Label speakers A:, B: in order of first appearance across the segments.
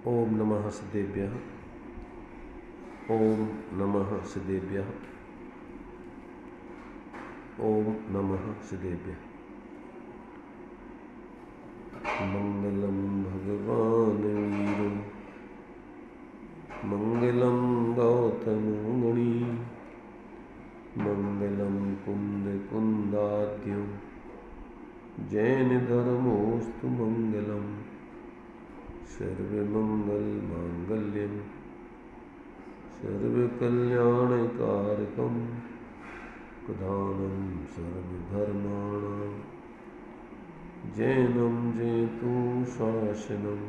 A: ओम नमः सिद्धेभ्यः। ओम नमः सिद्धेभ्यः। ओम नमः सिद्धेभ्यः। मंगलम भगवान वीरो मंगलम गौतम मुनि मंगलम कुंद कुंदाद्यो जैन धर्मोस्तु मंगलम सर्वमंगल मांगल्यम सर्वकल्याणकारकं प्रधानं सर्वधर्माणां जैनं जयतु शासनं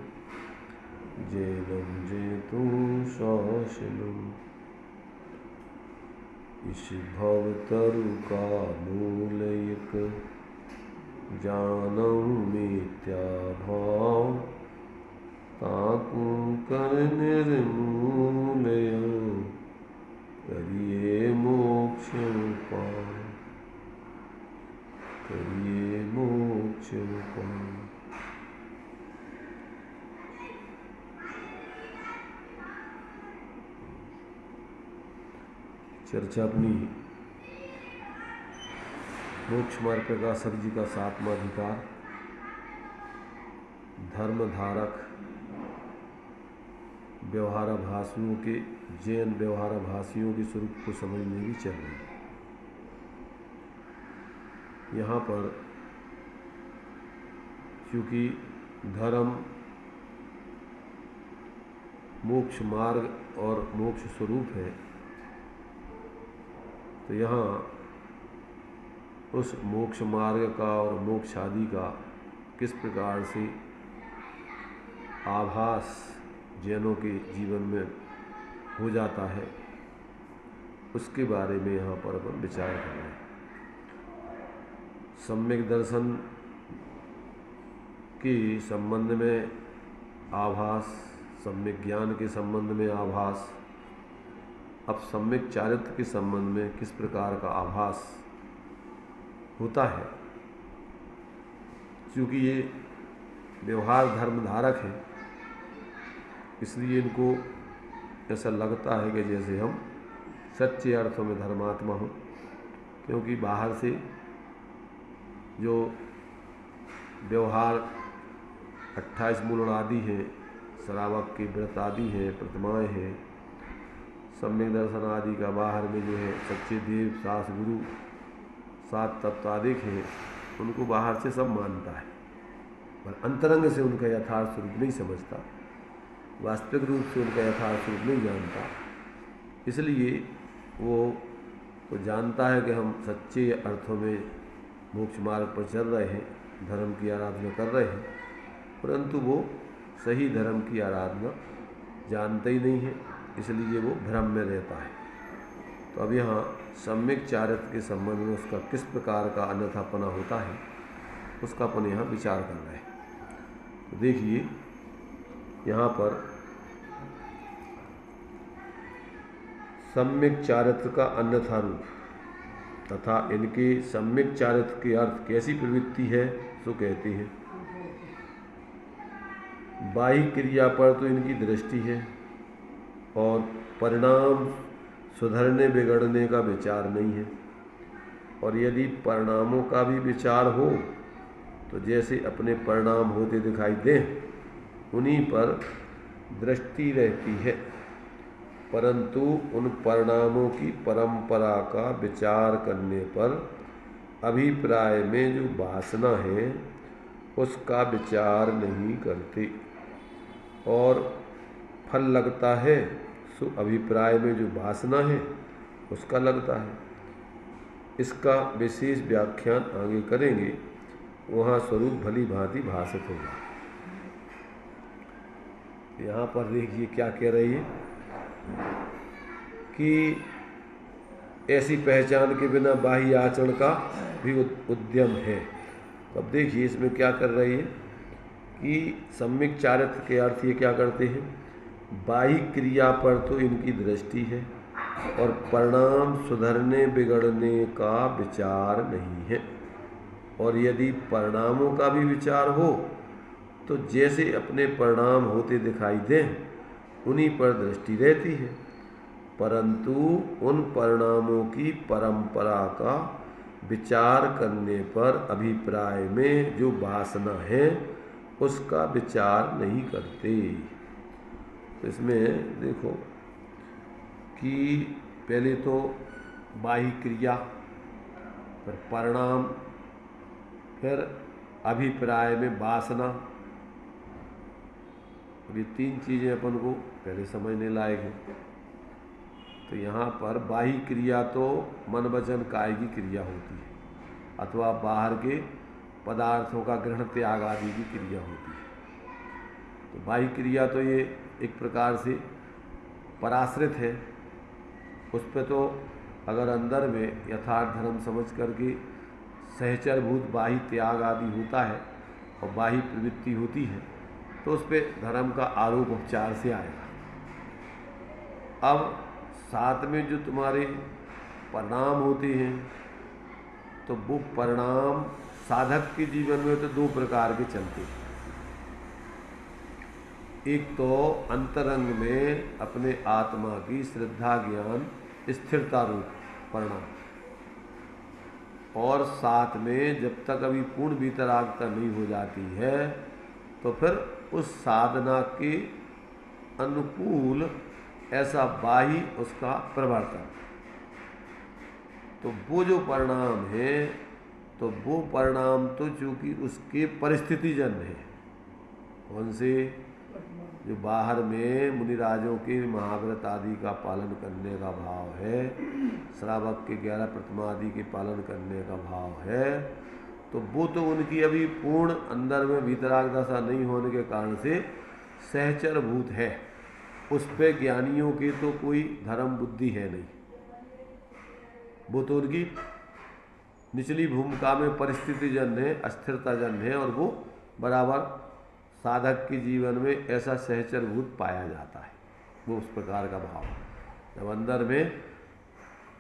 A: जैनं जयतु शासनम्। इस भवतरु का मूलयक जानौ मिथ्या भाव ताकू कर निर्मूलय करिए मोक्ष पार करिए मोक्ष पार। चर्चा अपनी मोक्ष मार्ग प्रकाशक जी का 7वां अधिकार धर्मधारक व्यवहाराभासियों के जैन व्यवहाराभासियों के स्वरूप को समझने की चल रही है। यहाँ पर क्योंकि धर्म मोक्ष मार्ग और मोक्ष स्वरूप है, तो यहाँ उस मोक्ष मार्ग का और मोक्ष आदि का किस प्रकार से आभास जैनों के जीवन में हो जाता है, उसके बारे में यहाँ पर अपन विचार कर रहे हैं। सम्यक दर्शन के संबंध में आभास, सम्यक ज्ञान के संबंध में आभास, अब सम्यक चारित्र के संबंध में किस प्रकार का आभास होता है। क्योंकि ये व्यवहार धर्मधारक है, इसलिए इनको ऐसा लगता है कि जैसे हम सच्चे अर्थों में धर्मात्मा हों, क्योंकि बाहर से जो व्यवहार 28 मूल आदि हैं, श्रावक के व्रत आदि हैं, प्रतिमाएँ हैं, सम्यक दर्शन आदि का बाहर में जो है सच्चे देव सास गुरु 7 तत्व आदि हैं, उनको बाहर से सब मानता है, पर अंतरंग से उनका यथार्थ स्वरूप नहीं समझता, वास्तविक रूप से उनका यथार्थ स्वरूप नहीं जानता। इसलिए वो तो जानता है कि हम सच्चे अर्थों में मोक्ष मार्ग पर चल रहे हैं, धर्म की आराधना कर रहे हैं, परंतु वो सही धर्म की आराधना जानता ही नहीं है, इसलिए वो भ्रम में रहता है। तो अब यहाँ सम्यक चारित्र के संबंध में उसका किस प्रकार का अन्यथापना होता है, उसका अपन यहाँ विचार कर रहे हैं। तो देखिए यहाँ पर सम्यक चारित्र का अन्यथा रूप तथा इनके सम्यक चारित्र के अर्थ कैसी प्रवृत्ति है, सो कहते हैं। बाह्य क्रिया पर तो इनकी दृष्टि है और परिणाम सुधरने बिगड़ने का विचार नहीं है, और यदि परिणामों का भी विचार हो तो जैसे अपने परिणाम होते दिखाई दें उन्हीं पर दृष्टि रहती है, परंतु उन परिणामों की परंपरा का विचार करने पर अभिप्राय में जो वासना है उसका विचार नहीं करते, और फल लगता है सो अभिप्राय में जो वासना है उसका लगता है। इसका विशेष व्याख्यान आगे करेंगे, वहाँ स्वरूप भली भांति भाषित होगा। यहाँ पर देखिए क्या कह रही है कि ऐसी पहचान के बिना बाह्य आचरण का भी उद्यम है। तो अब देखिए इसमें क्या कर रही है कि सम्यक चारित्र के अर्थ ये क्या करते हैं, बाह्य क्रिया पर तो इनकी दृष्टि है और परिणाम सुधरने बिगड़ने का विचार नहीं है, और यदि परिणामों का भी विचार हो तो जैसे अपने परिणाम होते दिखाई दें उन्हीं पर दृष्टि रहती है, परंतु उन परिणामों की परंपरा का विचार करने पर अभिप्राय में जो वासना है उसका विचार नहीं करते। तो इसमें देखो कि पहले तो बाह्य क्रिया, फिर परिणाम, फिर अभिप्राय में वासना। अब ये तीन चीज़ें अपन को पहले समझने लायक है। तो यहाँ पर बाह्य क्रिया तो मन वचन काय की क्रिया होती है, अथवा बाहर के पदार्थों का ग्रहण त्याग आदि की क्रिया होती है। तो बाह्य क्रिया तो ये एक प्रकार से पराश्रित है, उस पर तो अगर अंदर में यथार्थ धर्म समझ करके सहचरभूत बाह्य त्याग आदि होता है और बाह्य प्रवृत्ति होती है तो उस पर धर्म का आरोप उपचार से आएगा। अब साथ में जो तुम्हारे परिणाम होते हैं तो वो परिणाम साधक के जीवन में तो दो प्रकार के चलते हैं। एक तो अंतरंग में अपने आत्मा की श्रद्धा ज्ञान स्थिरता रूप परिणाम, और साथ में जब तक अभी पूर्ण वितरागता नहीं हो जाती है तो फिर उस साधना के अनुकूल ऐसा बाह्य उसका प्रवर्तन। तो वो जो परिणाम है तो वो परिणाम तो चूँकि उसके परिस्थितिजन्य है। कौन से? जो बाहर में मुनिराजों के महाव्रत आदि का पालन करने का भाव है, श्रावक के 11 प्रतिमा आदि के पालन करने का भाव है, तो वो तो उनकी अभी पूर्ण अंदर में वितराग दशा नहीं होने के कारण से सहचरभूत है। उस पे ज्ञानियों के तो कोई धर्म बुद्धि है नहीं, वो तो उनकी निचली भूमिका में परिस्थितिजन्य है, अस्थिरताजन्य है, और वो बराबर साधक के जीवन में ऐसा सहचरभूत पाया जाता है। वो उस प्रकार का भाव जब अंदर में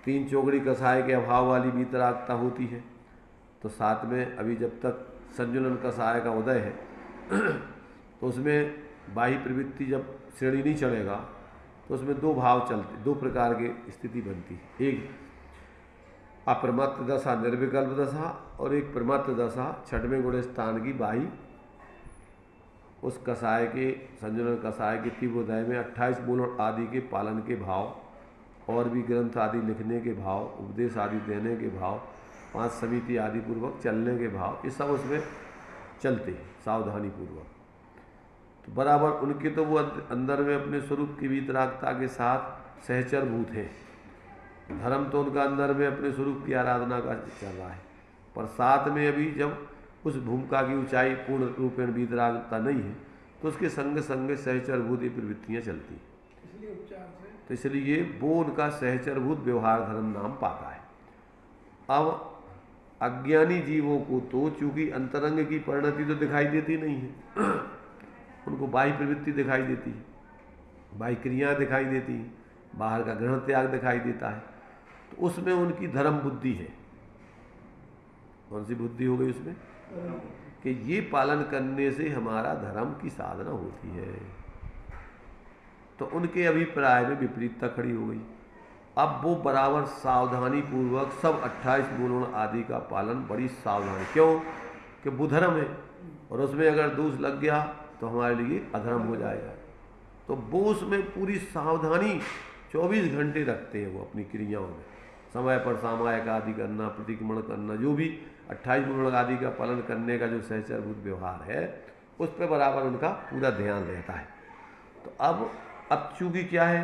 A: 3 चौकड़ी कसाय के अभाव वाली वितरागता होती है तो साथ में अभी जब तक संजुलन कसाय का उदय है तो उसमें बाह्य प्रवृत्ति जब श्रेणी नहीं चढ़ेगा तो उसमें 2 भाव चलते, 2 प्रकार की स्थिति बनती है। एक अप्रमत्त दशा निर्विकल्प दशा और एक प्रमत्त दशा 6वें गुण स्थान की बाह्य उस कसाय के संजुलन कसाय के तीव्रोदय में 28 मूल आदि के पालन के भाव और भी ग्रंथ आदि लिखने के भाव, उपदेश आदि देने के भाव, 5 समिति आदि पूर्वक चलने के भाव, ये सब उसमें चलते हैं सावधानी पूर्वक। तो बराबर उनके तो वो अंदर में अपने स्वरूप की वितरागता के साथ सहचरभूत है। धर्म तो उनका अंदर में अपने स्वरूप की आराधना का चल रहा है, पर साथ में अभी जब उस भूमिका की ऊंचाई पूर्ण रूपेण वितरागता नहीं है तो उसके संग संग सहचरभूत ये प्रवृत्तियाँ चलती हैं। तो इसलिए वो उनका सहचरभूत व्यवहार धर्म नाम पाता है। अब अज्ञानी जीवों को तो चूंकि अंतरंग की परिणति तो दिखाई देती नहीं है, उनको बाह्य प्रवृत्ति दिखाई देती है, बाह्य क्रियाएँ दिखाई देती हैं, बाहर का ग्रहण त्याग दिखाई देता है। तो उसमें उनकी धर्म बुद्धि है। कौन सी बुद्धि हो गई उसमें? कि ये पालन करने से हमारा धर्म की साधना होती है। तो उनके अभिप्राय में विपरीतता खड़ी हो गई। अब वो बराबर सावधानी पूर्वक सब 28 मूल आदि का पालन बड़ी सावधानी, क्यों कि वो धर्म है और उसमें अगर दोष लग गया तो हमारे लिए अधर्म हो जाएगा। तो वो उसमें पूरी सावधानी 24 घंटे रखते हैं वो अपनी क्रियाओं में, समय पर सामायिक आदि करना, प्रतिक्रमण करना, जो भी 28 मूल आदि का पालन करने का जो सहचरभूत व्यवहार है उस पर बराबर उनका पूरा ध्यान रहता है। तो अब चूँकि क्या है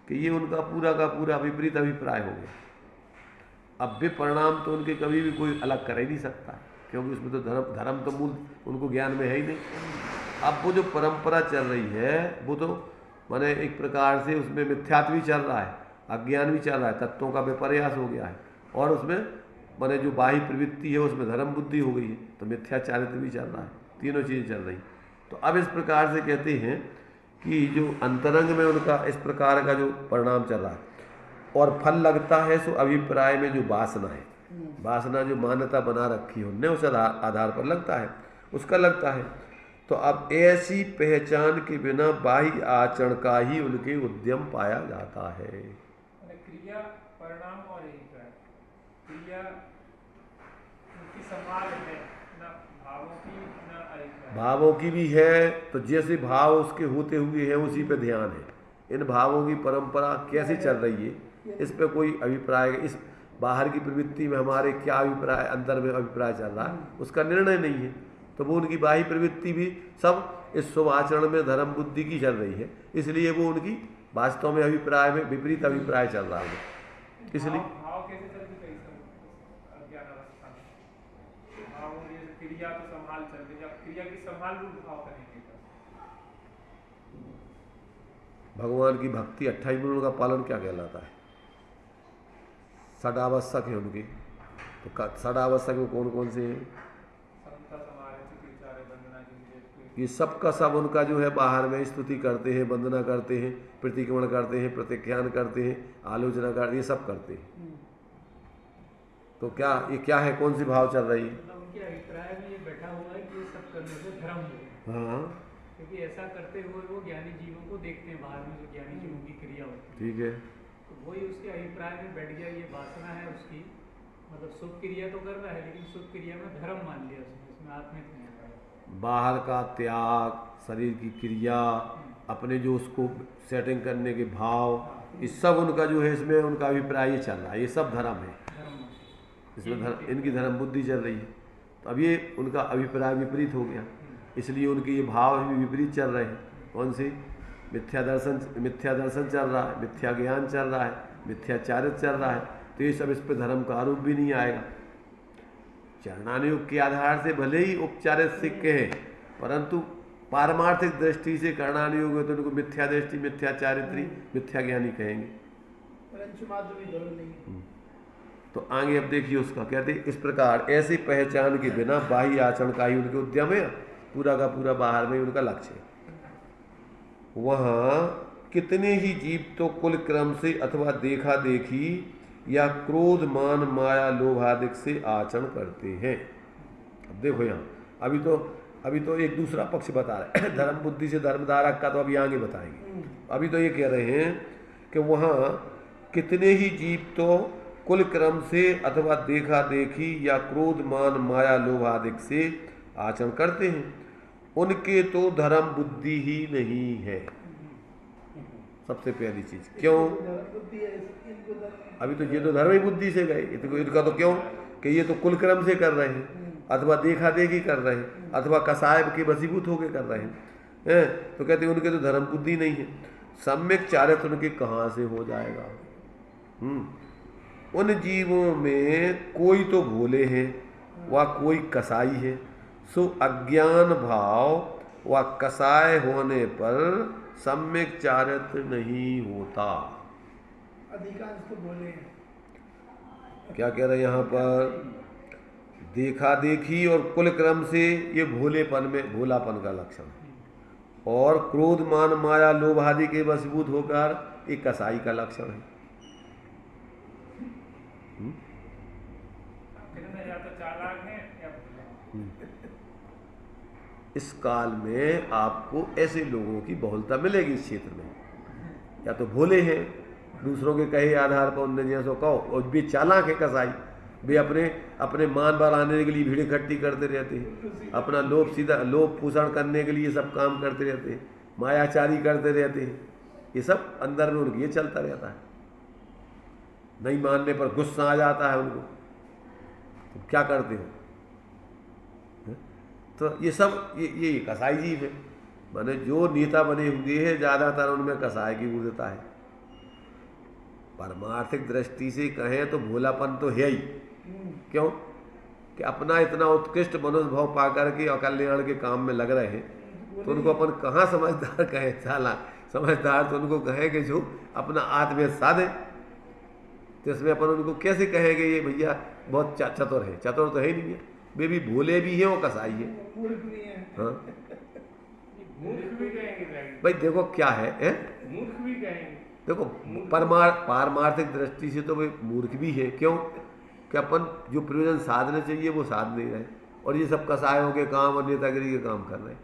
A: कि ये उनका पूरा का पूरा विपरीत अभिप्राय हो गया। अब वे परिणाम तो उनके कभी भी कोई अलग कर ही नहीं सकता, क्योंकि उसमें तो धर्म तो मूल उनको ज्ञान में है ही नहीं। अब वो जो परंपरा चल रही है वो तो माने एक प्रकार से उसमें मिथ्यात्व भी चल रहा है, अज्ञान भी चल रहा है, तत्वों का विपर्यास हो गया है, और उसमें माने जो बाह्य प्रवृत्ति है उसमें धर्म बुद्धि हो गई है, तो मिथ्याचारित्र भी चल रहा है, तीनों चीज़ें चल रही। तो अब इस प्रकार से कहते हैं कि जो अंतरंग में उनका इस प्रकार का जो परिणाम चल रहा है और फल लगता है, सो अभिप्राय में जो वासना है, वासना जो मान्यता बना रखी है उनने उस आधार पर लगता है, उसका लगता है। तो अब ऐसी पहचान के बिना बाह्य आचरण का ही उनके उद्यम पाया जाता है।
B: क्रिया परिणाम और अभिप्राय, क्रिया उनकी संभाल है, ना भावों की ना अभिप्राय।
A: भावों की भी है, तो जैसे भाव उसके होते हुए हैं उसी पे ध्यान है। इन भावों की परंपरा कैसे चल रही है इस पे कोई अभिप्राय, इस बाहर की प्रवृत्ति में हमारे क्या अभिप्राय, अंदर में अभिप्राय चल रहा है उसका निर्णय नहीं है। तो वो उनकी बाह्य प्रवृत्ति भी सब इस शुभ आचरण में धर्म बुद्धि की चल रही है, इसलिए वो उनकी वास्तव में अभिप्राय में विपरीत अभिप्राय चल रहा है। इसलिए
B: भाव कैसे चलती कहीं सब अज्ञान अवस्था में, भाव क्रिया तो संभाल चल रही है, क्रिया की संभाल रूप भाव करेंगे।
A: भगवान की भक्ति 28 गुणों का पालन क्या कहलाता है? षडावश्यक है उनके। तो षडावश्यक में कौन कौन से हैं? ये सब का सब उनका जो है बाहर में स्तुति करते हैं, वंदना करते हैं, प्रतिक्रमण करते हैं, प्रत्याख्यान करते हैं, आलोचना करते हैं, ये सब करते हैं। तो क्या ये क्या है, कौन सी भाव चल रही है?
B: उनके अभिप्राय में ये बैठा हुआ है कि ये सब करने से धर्म हो।
A: हाँ,
B: क्योंकि ऐसा करते हुए वो ज्ञानी जीवों को देखते हैं, बाहर में जो ज्ञानी जीवों की क्रिया होती है।
A: ठीक है,
B: तो वही उसके अभिप्राय में बैठ गया, ये वासना है उसकी, मतलब शुभ क्रिया तो कर रहा है लेकिन शुभ क्रिया में धर्म मान लिया उसने, उसमें आत्मिक नहीं है।
A: बाहर का त्याग, शरीर की क्रिया, अपने जो उसको सेटिंग करने के भाव, ये सब उनका जो है इसमें उनका अभिप्राय ये चल रहा है, ये सब धर्म है। इसमें इनकी धर्म बुद्धि चल रही है। तो अब ये उनका अभिप्राय विपरीत हो गया, इसलिए उनके ये भाव भी विपरीत चल रहे हैं। कौन से? मिथ्या दर्शन चल रहा है, मिथ्या ज्ञान चल रहा है, मिथ्याचारित चल रहा है। तो ये सब इस पर धर्म का आरोप भी नहीं आएगा। चरणानुयोग के आधार से भले ही उपचारित सिक्के हैं, परंतु पारमार्थिक दृष्टि से करणानुयोग है तो उनको मिथ्या दृष्टि, मिथ्या चारित्री, मिथ्या ज्ञानी कहेंगे। तो आगे अब देखिए उसका कहते इस प्रकार ऐसी पहचान के बिना बाह्य आचरण का ही उनके उद्यम है, पूरा का पूरा बाहर में उनका लक्ष्य है। वहाँ कितने ही जीव तो कुल क्रम से अथवा देखा देखी या क्रोध मान माया लोभ आदि से आचरण करते हैं। अब देखो यहाँ अभी तो एक दूसरा पक्ष बता रहे हैं धर्म बुद्धि से धर्मधारक का, तो अभी आगे बताएंगे। अभी तो ये कह रहे हैं कि वहाँ कितने ही जीव तो कुल क्रम से अथवा देखा देखी या क्रोध मान माया लोभ आदि से आचरण करते हैं, उनके तो धर्म बुद्धि ही नहीं है। सबसे पहली चीज क्यों? अभी तो ये तो धर्म ही बुद्धि से गए, इनका तो क्यों कि ये तो कुल क्रम से कर रहे हैं, अथवा देखा देखी कर रहे हैं, अथवा कसाय के वशीभूत होकर कर रहे हैं। तो कहते हैं उनके तो धर्म बुद्धि नहीं है। सम्यक चारित्र उनके कहाँ से हो जाएगा? उन जीवों में कोई तो भोले हैं व कोई कसाई है, सो अज्ञान भाव व कसाय होने पर सम्यक चारित्र नहीं होता।
C: अधिकांश तो भोले हैं।
A: क्या कह रहे हैं यहाँ पर? देखा देखी और कुल क्रम से ये भोलापन का लक्षण है, और क्रोध मान माया लोभ आदि के वशीभूत होकर एक कसाई का लक्षण है। इस काल में आपको ऐसे लोगों की बहुलता मिलेगी इस क्षेत्र में, या तो भोले हैं, दूसरों के कहे आधार पर उनने जैसो कहो, और भी चालाक है कसाई, वे अपने मान बढ़ाने के लिए भीड़ इकट्ठी करते रहते हैं, अपना लोभ पोषण करने के लिए सब काम करते रहते हैं, मायाचारी करते रहते हैं। ये सब अंदर में उनकी ये चलता रहता है। नहीं मानने पर गुस्सा आ जाता है उनको, तो क्या करते हो? तो ये सब ये कसाई जीव है। माने जो नेता बने हुए हैं ज़्यादातर उनमें कसाई की गुणता है। परमार्थिक दृष्टि से कहें तो भोलापन तो है ही। क्यों? कि अपना इतना उत्कृष्ट मनुष्य भाव पा करके अकल्याण के काम में लग रहे हैं, तो उनको अपन कहाँ समझदार कहें? साला समझदार तो उनको कहें कि जो अपना आत्मवेद साधे, तो इसमें अपन उनको कैसे कहेंगे ये भैया बहुत चतुर है? चतुर तो है ही नहीं है, वे भी भोले भी हैं और कसाई है। हाँ भाई देखो क्या है,
B: मूर्ख भी कहेंगे।
A: देखो पारमार्थिक दृष्टि से तो वे मूर्ख भी है। क्यों? कि अपन जो प्रयोजन साधने चाहिए वो साध नहीं रहे, और ये सब कसायों के काम और नेतागिरी के काम कर रहे हैं।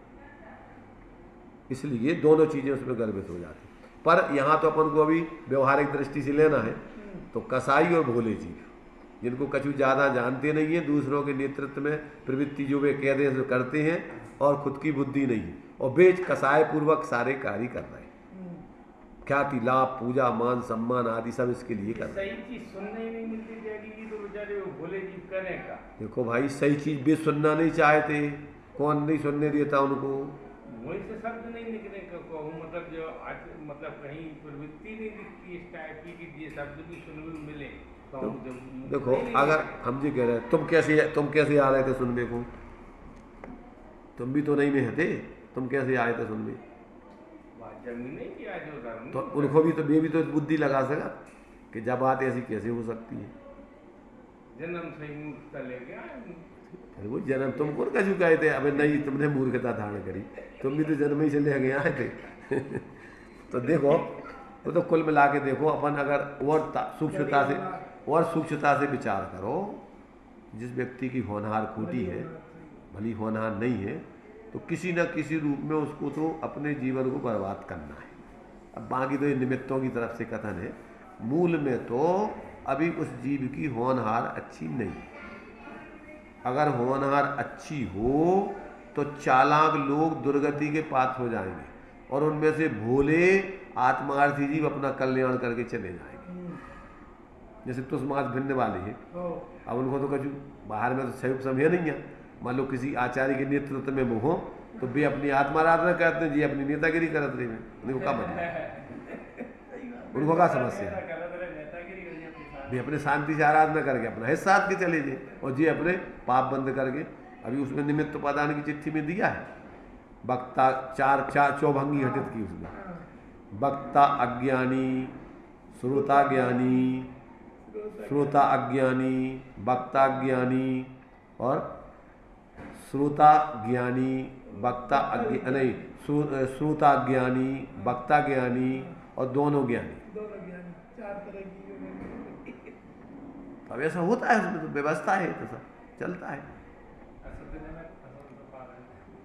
A: इसलिए दोनों चीज़ें उसमें गर्भित हो जाती। पर यहाँ तो अपन को अभी व्यवहारिक दृष्टि से लेना है, तो कसाई और भोले जीव जिनको कछु ज़्यादा जानते नहीं हैं, दूसरों के नेतृत्व में प्रवृत्ति जो वे कहते हैं करते हैं और खुद की बुद्धि नहीं है, और वे कसाय पूर्वक सारे कार्य कर रहे हैं। ख्याति, लाभ, पूजा, मान, सम्मान आदि सब इसके लिए कर रहे हैं।
D: सही चीज सुनने ही नहीं मिलती जाएगी तो बेचारे वो भोले जीव करें का।
A: देखो भाई, सही चीज़ वे सुनना नहीं चाहते, कौन नहीं सुनने देता उनको?
D: वही से शब्द नहीं निकले कहूँ, मतलब जो आज मतलब कहीं प्रवृत्ति नहीं दिखती इस टाइप की कि ये शब्द भी सुनने में मिले तो
A: देखो, अगर हम जी कह रहे हैं तुम कैसे आ रहे थे सुनने को? तुम भी तो नहीं में थे, तुम कैसे आए थे सुनने?
D: जमीन नहीं किया जो धर्म
A: तो उनको भी तो भी तो बुद्धि लगा सका कि जब बात ऐसी कैसे हो सकती है।
D: जन्म से ही मूर्खता ले गया।
A: अरे वो जन्म तुम कौन कछु कहे थे? अबे नहीं, तुमने मूर्खता धारण करी, तुम भी तो जन्म ही से ले गए आए थे। तो देखो, वो तो कुल मिला के देखो, अपन अगर और सूक्ष्मता से विचार करो, जिस व्यक्ति की होनहार खोटी है, भली होनहार नहीं है, तो किसी न किसी रूप में उसको तो अपने जीवन को बर्बाद करना है। अब बाकी तो ये निमित्तों की तरफ से कथन है, मूल में तो अभी उस जीव की होनहार अच्छी नहीं। अगर होनहार अच्छी हो तो चालाक लोग दुर्गति के पात्र हो जाएंगे, और उनमें से भोले आत्मार्थी जीव अपना कल्याण करके चले जाएंगे। जैसे तुष्मास भिन्न वाले हैं, अब उनको तो कछु बाहर में तो सहयोग समय नहीं है। मान लो किसी आचार्य के नेतृत्व में वो हो तो वे अपनी आत्माराधना करते हैं, जी अपनी नेतागिरी करते रहे, उनको क्या मतलब? उनको क्या समस्या है? वे अपने शांति से आराधना करके अपना हिस्सा के चले जाए, और जी अपने पाप बंद करके। अभी उसमें निमित्त उपादान की चिट्ठी में दिया है, वक्ता चार चौभंगी घटित की उसमें। वक्ता अज्ञानी, श्रोता ज्ञानी, श्रोता अज्ञानी, वक्ता ज्ञानी, और श्रोता ज्ञानी, वक्ता नहीं, श्रोता ज्ञानी, वक्ता ज्ञानी और दोनों ज्ञानी।
C: चार तरह की।
A: अब ऐसा होता है, उसमें तो व्यवस्था है, तो सब चलता है।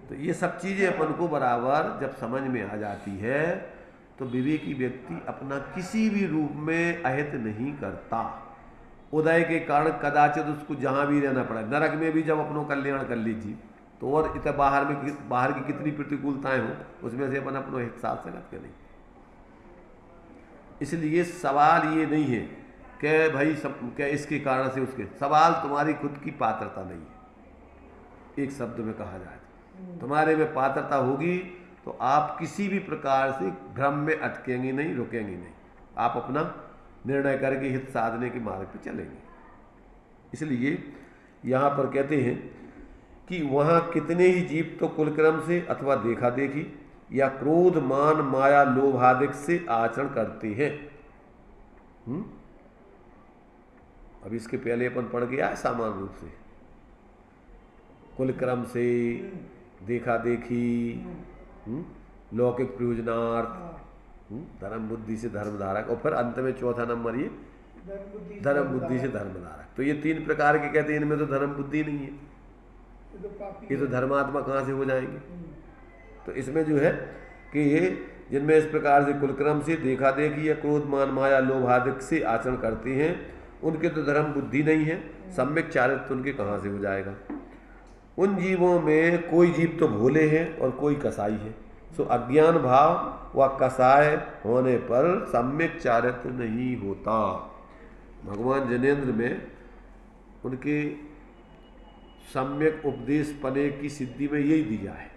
A: तो ये सब चीज़ें अपन को बराबर जब समझ में आ जाती है तो विवेकी व्यक्ति अपना किसी भी रूप में अहित नहीं करता। उदय के कारण कदाचित उसको जहाँ भी रहना पड़ा, नरक में भी जब अपनों कल्याण कर लीजिए तो और इतना बाहर की कितनी प्रतिकूलताएं हो, उसमें से अपन अपनों हित साथ से करें। इसलिए सवाल ये नहीं है कि भाई सब क्या इसके कारण से उसके, सवाल तुम्हारी खुद की पात्रता नहीं है। एक शब्द में कहा जाए तुम्हारे में पात्रता होगी तो आप किसी भी प्रकार से भ्रम में अटकेंगे नहीं, रुकेंगे नहीं, आप अपना निर्णय करके हित साधने के मार्ग पर चलेंगे। इसलिए यहाँ पर कहते हैं कि वहाँ कितने ही जीव तो कुलक्रम से अथवा देखा देखी या क्रोध, मान, माया, लोभादिक से आचरण करते हैं। अब इसके पहले अपन पढ़ गया है सामान्य रूप से, कुलक्रम से, देखा देखी, लौकिक प्रयोजनार्थ, धर्म बुद्धि से धर्मधारक, और फिर अंत में चौथा नंबर ये धर्म बुद्धि से धर्मधारक। तो ये तीन प्रकार के कहते हैं, इनमें तो धर्म बुद्धि नहीं है, ये तो धर्मात्मा कहाँ से हो जाएंगे। तो इसमें जो है कि ये जिनमें इस प्रकार से कुलक्रम से, देखा देखी या क्रोध, मान, माया, लोभादिक से आचरण करते हैं, उनके तो धर्म बुद्धि नहीं है, सम्यक चारित्र्य उनके कहाँ से हो जाएगा। उन जीवों में कोई जीव तो भोले हैं और कोई कसाई है, सो अज्ञान भाव व कसाय होने पर सम्यक चारित्र्य नहीं होता। भगवान जिनेंद्र में उनके सम्यक उपदेश पने की सिद्धि में यही दिया है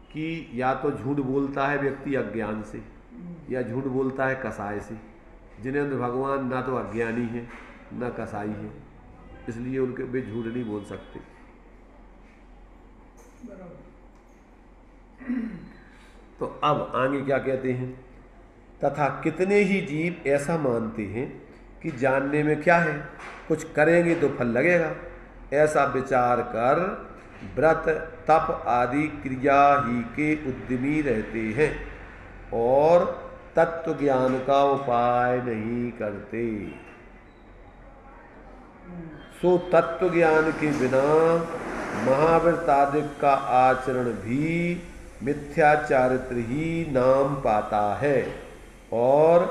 A: कि या तो झूठ बोलता है व्यक्ति अज्ञान से, या झूठ बोलता है कसाय से। जिनेंद्र भगवान ना तो अज्ञानी है ना कसाई है, इसलिए उनके वे झूठ नहीं बोल सकते। तो अब आगे क्या कहते हैं, तथा कितने ही जीव ऐसा मानते हैं कि जानने में क्या है, कुछ करेंगे तो फल लगेगा, ऐसा विचार कर व्रत, तप आदि क्रिया ही के उद्यमी रहते हैं और तत्व ज्ञान का उपाय नहीं करते। सो तत्व ज्ञान के बिना महाव्रतादिक का आचरण भी मिथ्या चारित्र ही नाम पाता है, और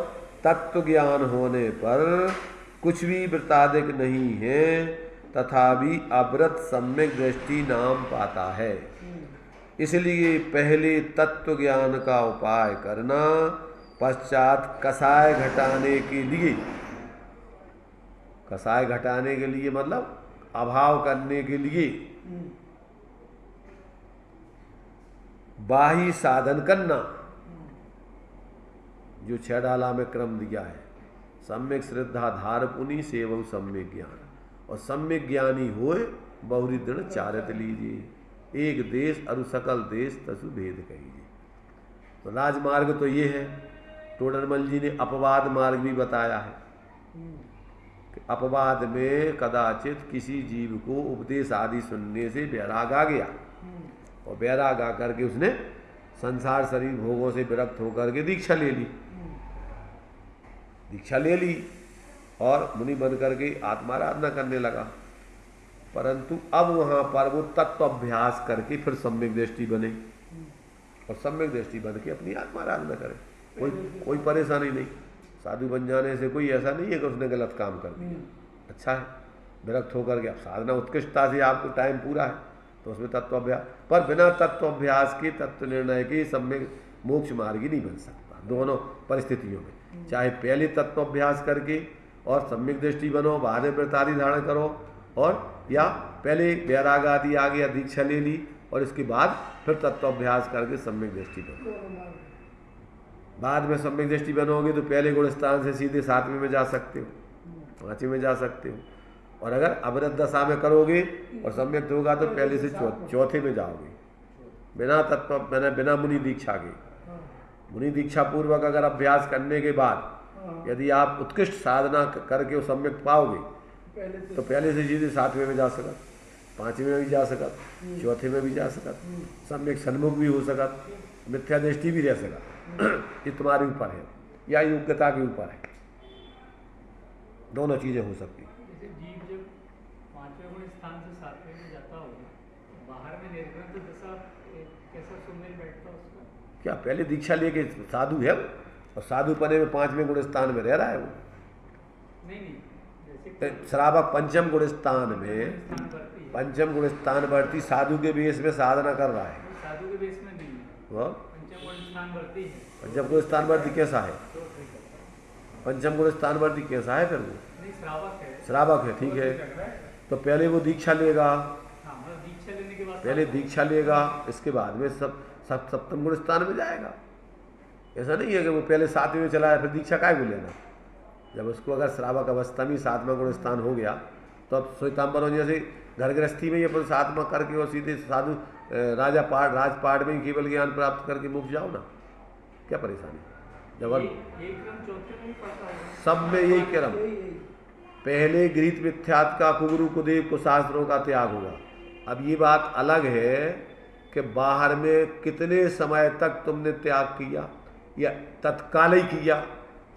A: तत्व ज्ञान होने पर कुछ भी वृताधिक नहीं है, तथापि अव्रत सम्यक दृष्टि नाम पाता है। इसलिए पहले तत्व ज्ञान का उपाय करना, पश्चात कसाय घटाने के लिए, कसाय घटाने के लिए मतलब अभाव करने के लिए बाही साधन करना, जो छह डाला में क्रम दिया है। सम्यक श्रद्धा धार पुनि सेवम सम्यक ज्ञान, और सम्यक ज्ञानी होए बहुरी दृढ़ चारित लीजिए, एक देश अरु सकल देश तसु भेद कहिए। तो राजमार्ग तो ये है। टोडरमल जी ने अपवाद मार्ग भी बताया है कि अपवाद में कदाचित किसी जीव को उपदेश आदि सुनने से वैराग आ गया, और वैराग आकर के उसने संसार शरीर भोगों से विरक्त होकर के दीक्षा ले ली, दीक्षा ले ली और मुनि बन करके आत्माराधना करने लगा। परंतु अब वहाँ पर वो तत्व अभ्यास करके फिर सम्यक दृष्टि बने, और सम्यक दृष्टि बन के अपनी आत्माराधना करे। कोई परेशानी नहीं, साधु बन जाने से कोई ऐसा नहीं है कि उसने गलत काम कर दिया। अच्छा है, विरक्त होकर के अब साधना उत्कृष्टता से आपको टाइम पूरा है तो उसमें तत्व अभ्यास, पर बिना तत्व अभ्यास के तत्व निर्णय के सम्यक मोक्ष मार्ग ही नहीं बन सकता। दोनों परिस्थितियों में, चाहे पहले तत्व अभ्यास करके और सम्यक दृष्टि बनो, बाद में व्रतादि धारण करो, और या पहले वैराग आदि आ गया, दीक्षा ले ली, और इसके बाद फिर तत्व अभ्यास करके सम्यक दृष्टि बनो। बाद में सम्यक दृष्टि बनोगे तो पहले गुण स्थान से सीधे 7वें में जा सकते हो, 5वें में जा सकते हो, और अगर अवृत दशा में करोगे और सम्यक होगा तो पहले से चौथे में जाओगे, बिना तत्व बिना मुनि दीक्षा के। मुनि दीक्षा पूर्वक अगर अभ्यास करने के बाद यदि आप उत्कृष्ट साधना करके वो सम्यक पाओगे तो पहले से सीधे 7वें में जा सकत, 5वें में भी जा सकत, चौथे में भी जा सकत, सम्यक सन्मुख भी हो सकत, मिथ्या दृष्टि भी रह सकत। ये तुम्हारे ऊपर है या योग्यता के ऊपर है, दोनों चीजें हो सकती।
B: जैसे जीव जब 5वें गुण स्थान से 7वें में जाता होगा, बाहर में निर्ग्रंथ दशा कैसा सुमेल बैठता उसका?
A: क्या पहले दीक्षा लेके साधु है वो, और साधु पने में 5वें गुण स्थान में रह रहा है वो?
B: नहीं, जैसे
A: श्रावक पंचम गुण स्थान में, पंचम गुण स्थान बढ़ती साधु के बेस में साधना कर रहा है।
B: साधु के बेस में नहीं है,
A: वो
B: पंचम गुण स्थान बढ़ती है।
A: पंचम गुण स्थान बढ़ती कैसा है? पंचम गुण स्थान बढ़ती कैसा है? फिर वो
B: नहीं, श्रावक है।
A: श्रावक है, ठीक है। तो पहले वो दीक्षा लेगा,
B: दीक्षा लेने के बाद
A: पहले दीक्षा लेगा, इसके बाद में सप्तम गुण स्थान में जाएगा। ऐसा नहीं है कि वो पहले 7वें में चला है फिर दीक्षा काय को लेना। जब उसको अगर श्रावक अवस्था में 7वां गुण स्थान हो गया तो अब श्वेतांबर होने से घर गृहस्थी में ही अपन 7वां करके और सीधे साधु राजपाट में ही केवल ज्ञान प्राप्त करके मोक्ष जाओ ना, क्या परेशानी? जब सब में यही क्रम, पहले गृहीत मिथ्यात् का कुगुरु कुदेव को शास्त्रों का त्याग हुआ। अब ये बात अलग है कि बाहर में कितने समय तक तुमने त्याग किया या तत्काल ही किया,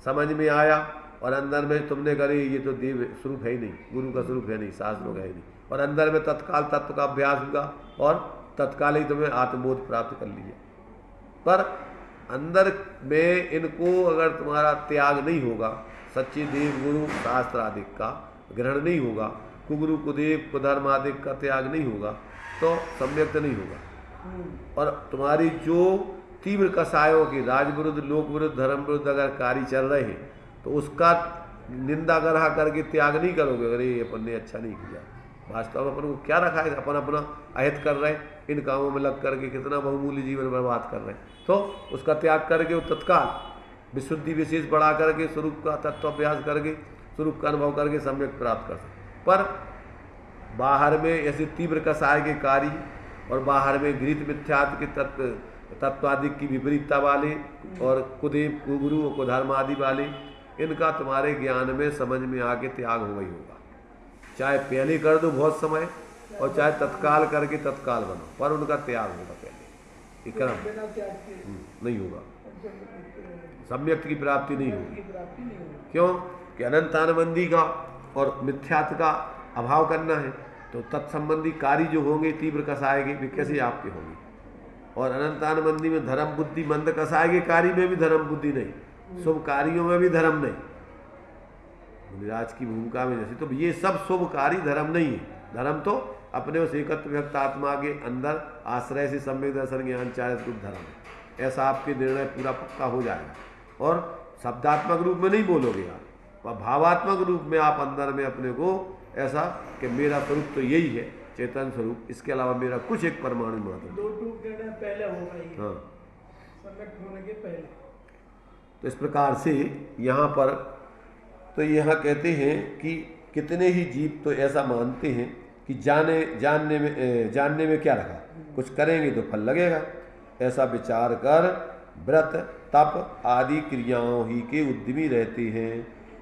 A: समझ में आया, और अंदर में तुमने करे ये तो देव स्वरूप है ही नहीं, गुरु का स्वरूप है नहीं, शास्त्रों का है नहीं, और अंदर में तत्काल तत्व का अभ्यास हुआ और तत्काल ही तुम्हें आत्मबोध प्राप्त कर लिया। पर अंदर में इनको अगर तुम्हारा त्याग नहीं होगा, सच्चे देव गुरु शास्त्र आदि का ग्रहण नहीं होगा, कुगुरु कुदेव कुधर्म आदि का त्याग नहीं होगा, तो सम्यक नहीं होगा। और तुम्हारी जो तीव्र कसायों की राज विरुद्ध, लोक विरुद्ध, धर्म विरुद्ध अगर कार्य चल रहे हैं तो उसका निंदा ग्रह करके त्याग नहीं करोगे, अरे अपन ने अच्छा नहीं किया, वास्तव में अपन को क्या रखा है, अपन अपना अहित कर रहे हैं, इन कामों में लग करके कितना बहुमूल्य जीवन बर्बाद कर रहे हैं, तो उसका त्याग करके वो तत्काल विशुद्धि विशेष बढ़ा करके स्वरूप का तत्व अभ्यास करके स्वरूप का अनुभव करके सम्यक प्राप्त कर सकते। पर बाहर में ऐसे तीव्र कसाय के कार्य और बाहर में गृहीत मिथ्यात् के तत्वादि की विपरीतता वाले और कुदेव कुगुरु और कुधर्म आदि वाले, इनका तुम्हारे ज्ञान में समझ में आके त्याग हो गई होगा। चाहे पहले कर दो बहुत समय और चाहे तत्काल करके तत्काल बनो, पर उनका त्याग होगा पहले, क्रम नहीं होगा, सम्यक की प्राप्ति नहीं होगी। क्यों कि अनंतानबंदी का और मिथ्यात्व का अभाव करना है, तो तत्संबंधी कार्य जो होंगे तीव्र कसाय के वे कैसे आपके होंगे? और अनंतानुबंधी में धर्म बुद्धि मंद कसाय के कार्य में भी धर्म बुद्धि नहीं, शुभ कार्यों में भी धर्म नहीं। मुनिराज की भूमिका में जैसे, तो ये सब शुभ कार्य धर्म नहीं है। धर्म तो अपने उस एकत्व व्यक्त आत्मा के अंदर आश्रय से सम्यक दर्शन ज्ञान चारित्र रूप धर्म है। ऐसा आपके निर्णय पूरा पक्का हो जाएगा। और शब्दात्मक रूप में नहीं बोलोगे आप, और भावात्मक रूप में आप अंदर में अपने को ऐसा कि मेरा स्वरूप तो यही है, चेतन स्वरूप, इसके अलावा मेरा कुछ एक परमाणु मात्र।
C: दो टूट निर्णय पहले हो गई,
A: हाँ,
C: सम्यक होने के पहले।
A: तो इस प्रकार से यहाँ पर तो यहाँ कहते हैं कि कितने ही जीव तो ऐसा मानते हैं कि जानने में क्या रखा, कुछ करेंगे तो फल लगेगा। ऐसा विचार कर व्रत तप आदि क्रियाओं ही के उद्यमी रहते हैं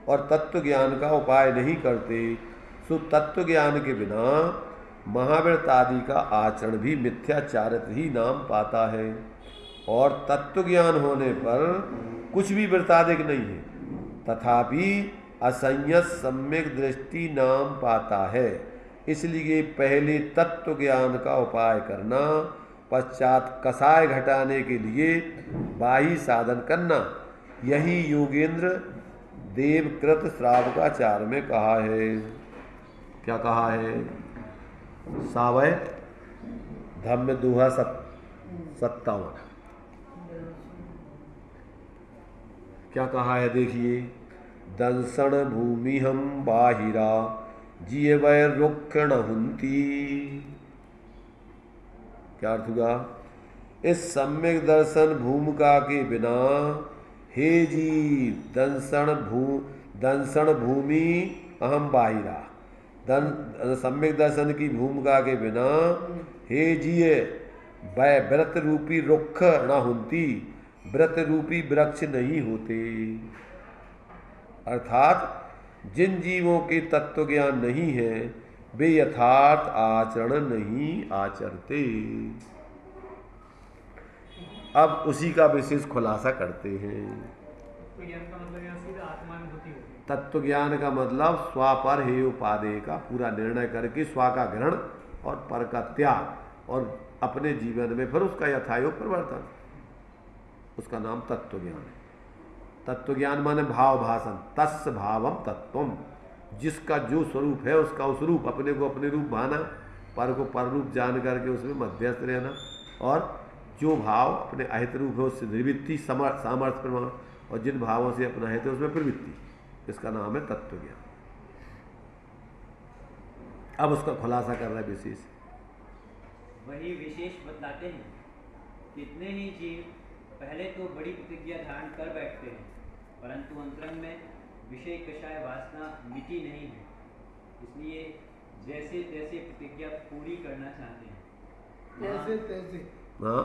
A: और तत्व ज्ञान का उपाय नहीं करते। सो तत्व ज्ञान के बिना महाव्रत आदि का आचरण भी मिथ्याचारित ही नाम पाता है, और तत्व ज्ञान होने पर कुछ भी व्रताधिक नहीं है, तथापि असंयत सम्यक दृष्टि नाम पाता है। इसलिए पहले तत्व ज्ञान का उपाय करना, पश्चात कसाय घटाने के लिए बाही साधन करना, यही योगेंद्र देवकृत श्रावकाचार्य में कहा है। क्या कहा है? सावय धम्म दोहा 57। क्या कहा है देखिए, दंसन भूमि हम बाहिरा जिये वै रुक्ष न हुंती। क्या अर्थ हुआ? इस सम्यक दर्शन भूमिका के बिना हे जीव दंसन भूमि अहम बाहिरा, सम्यक दर्शन की भूमिका के बिना हे जिये वै व्रत रूपी रुक्ष न हुंती, व्रत रूपी वृक्ष नहीं होते। अर्थात जिन जीवों के तत्व ज्ञान नहीं है वे यथार्थ आचरण नहीं आचरते। अब उसी का विशेष खुलासा करते हैं।
B: तो ज्ञान का मतलब यहाँ सीधा आत्मानुभूति होती है।
A: तत्व ज्ञान का मतलब स्व पर हे उपादेय का पूरा निर्णय करके स्व का ग्रहण और पर का त्याग, और अपने जीवन में फिर उसका यथायोग परिवर्तन, उसका नाम तत्व ज्ञान है। तत्व ज्ञान माने भाव भाषण, तस् भावम तत्वम, जिसका जो स्वरूप है उसका उस रूप, अपने को अपने रूप भाना, पर को पर रूप जान करके उसमें मध्यस्थ रहना, और जो भाव अपने अहित रूप है उससे निवृत्ति सामर्थ्य प्रमाण, और जिन भावों से अपना हित है उसमें प्रवृत्ति, इसका नाम है तत्व ज्ञान। अब उसका खुलासा कर रहा है विशेष।
E: वही विशेष बताते हैं, कितने ही जीव पहले तो बड़ी प्रतिज्ञा धारण कर बैठते हैं, परंतु अंतरंग में विषय कषाय वासना मिटी नहीं है, इसलिए जैसे तैसे प्रतिज्ञा पूरी करना चाहते हैं।
C: जैसे तैसे,
A: हाँ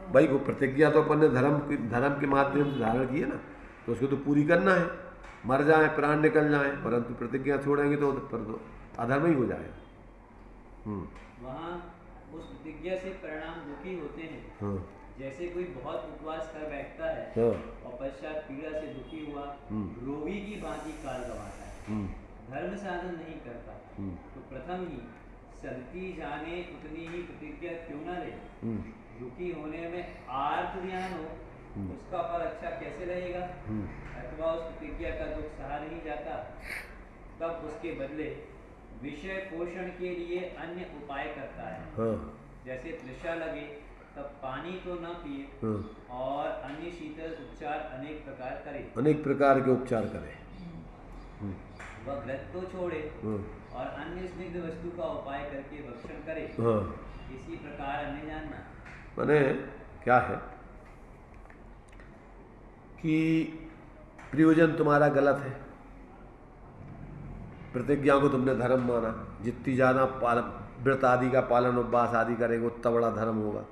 A: भाई, वो प्रतिज्ञा तो अपन ने धर्म के माध्यम से धारण की है ना, तो उसको तो पूरी करना है। मर जाए, प्राण निकल जाए, परंतु प्रतिज्ञा छोड़ेंगे तो अधर्म ही हो जाएगा।
E: वहाँ उस प्रतिज्ञा से परिणाम दुखी होते हैं।
A: हाँ,
E: जैसे कोई बहुत उपवास कर बैठता है
A: हाँ,
E: और पश्चात पीड़ा से दुखी हुआ रोगी की भांति काल गंवाता है, धर्म साधन नहीं करता, तो प्रथम ही सदती जाने उतनी ही प्रतिज्ञा क्यों न ले, दुखी होने में आर्त ज्ञान हो, उसका फल अच्छा कैसे रहेगा, अथवा उस प्रतिज्ञा का दुख सहा नहीं जाता, तब उसके बदले विषय पोषण के लिए अन्य उपाय करता है।
A: हाँ,
E: जैसे तृषा लगे तब पानी तो न पिए,
A: हाँ,
E: और अन्य शीतल उपचार अनेक प्रकार करे,
A: अनेक प्रकार के उपचार करें।
E: वह व्रत तो छोड़े
A: हाँ,
E: और अन्य स्निग्ध वस्तु का उपाय करके भक्षण करे।
A: हाँ,
E: इसी प्रकार अन्य जानना।
A: माने क्या है कि प्रयोजन तुम्हारा गलत है, प्रतिज्ञा को तुमने धर्म माना, जितनी ज़्यादा व्रत आदि का पालन उपवास आदि करेंगे उतना बड़ा धर्म होगा।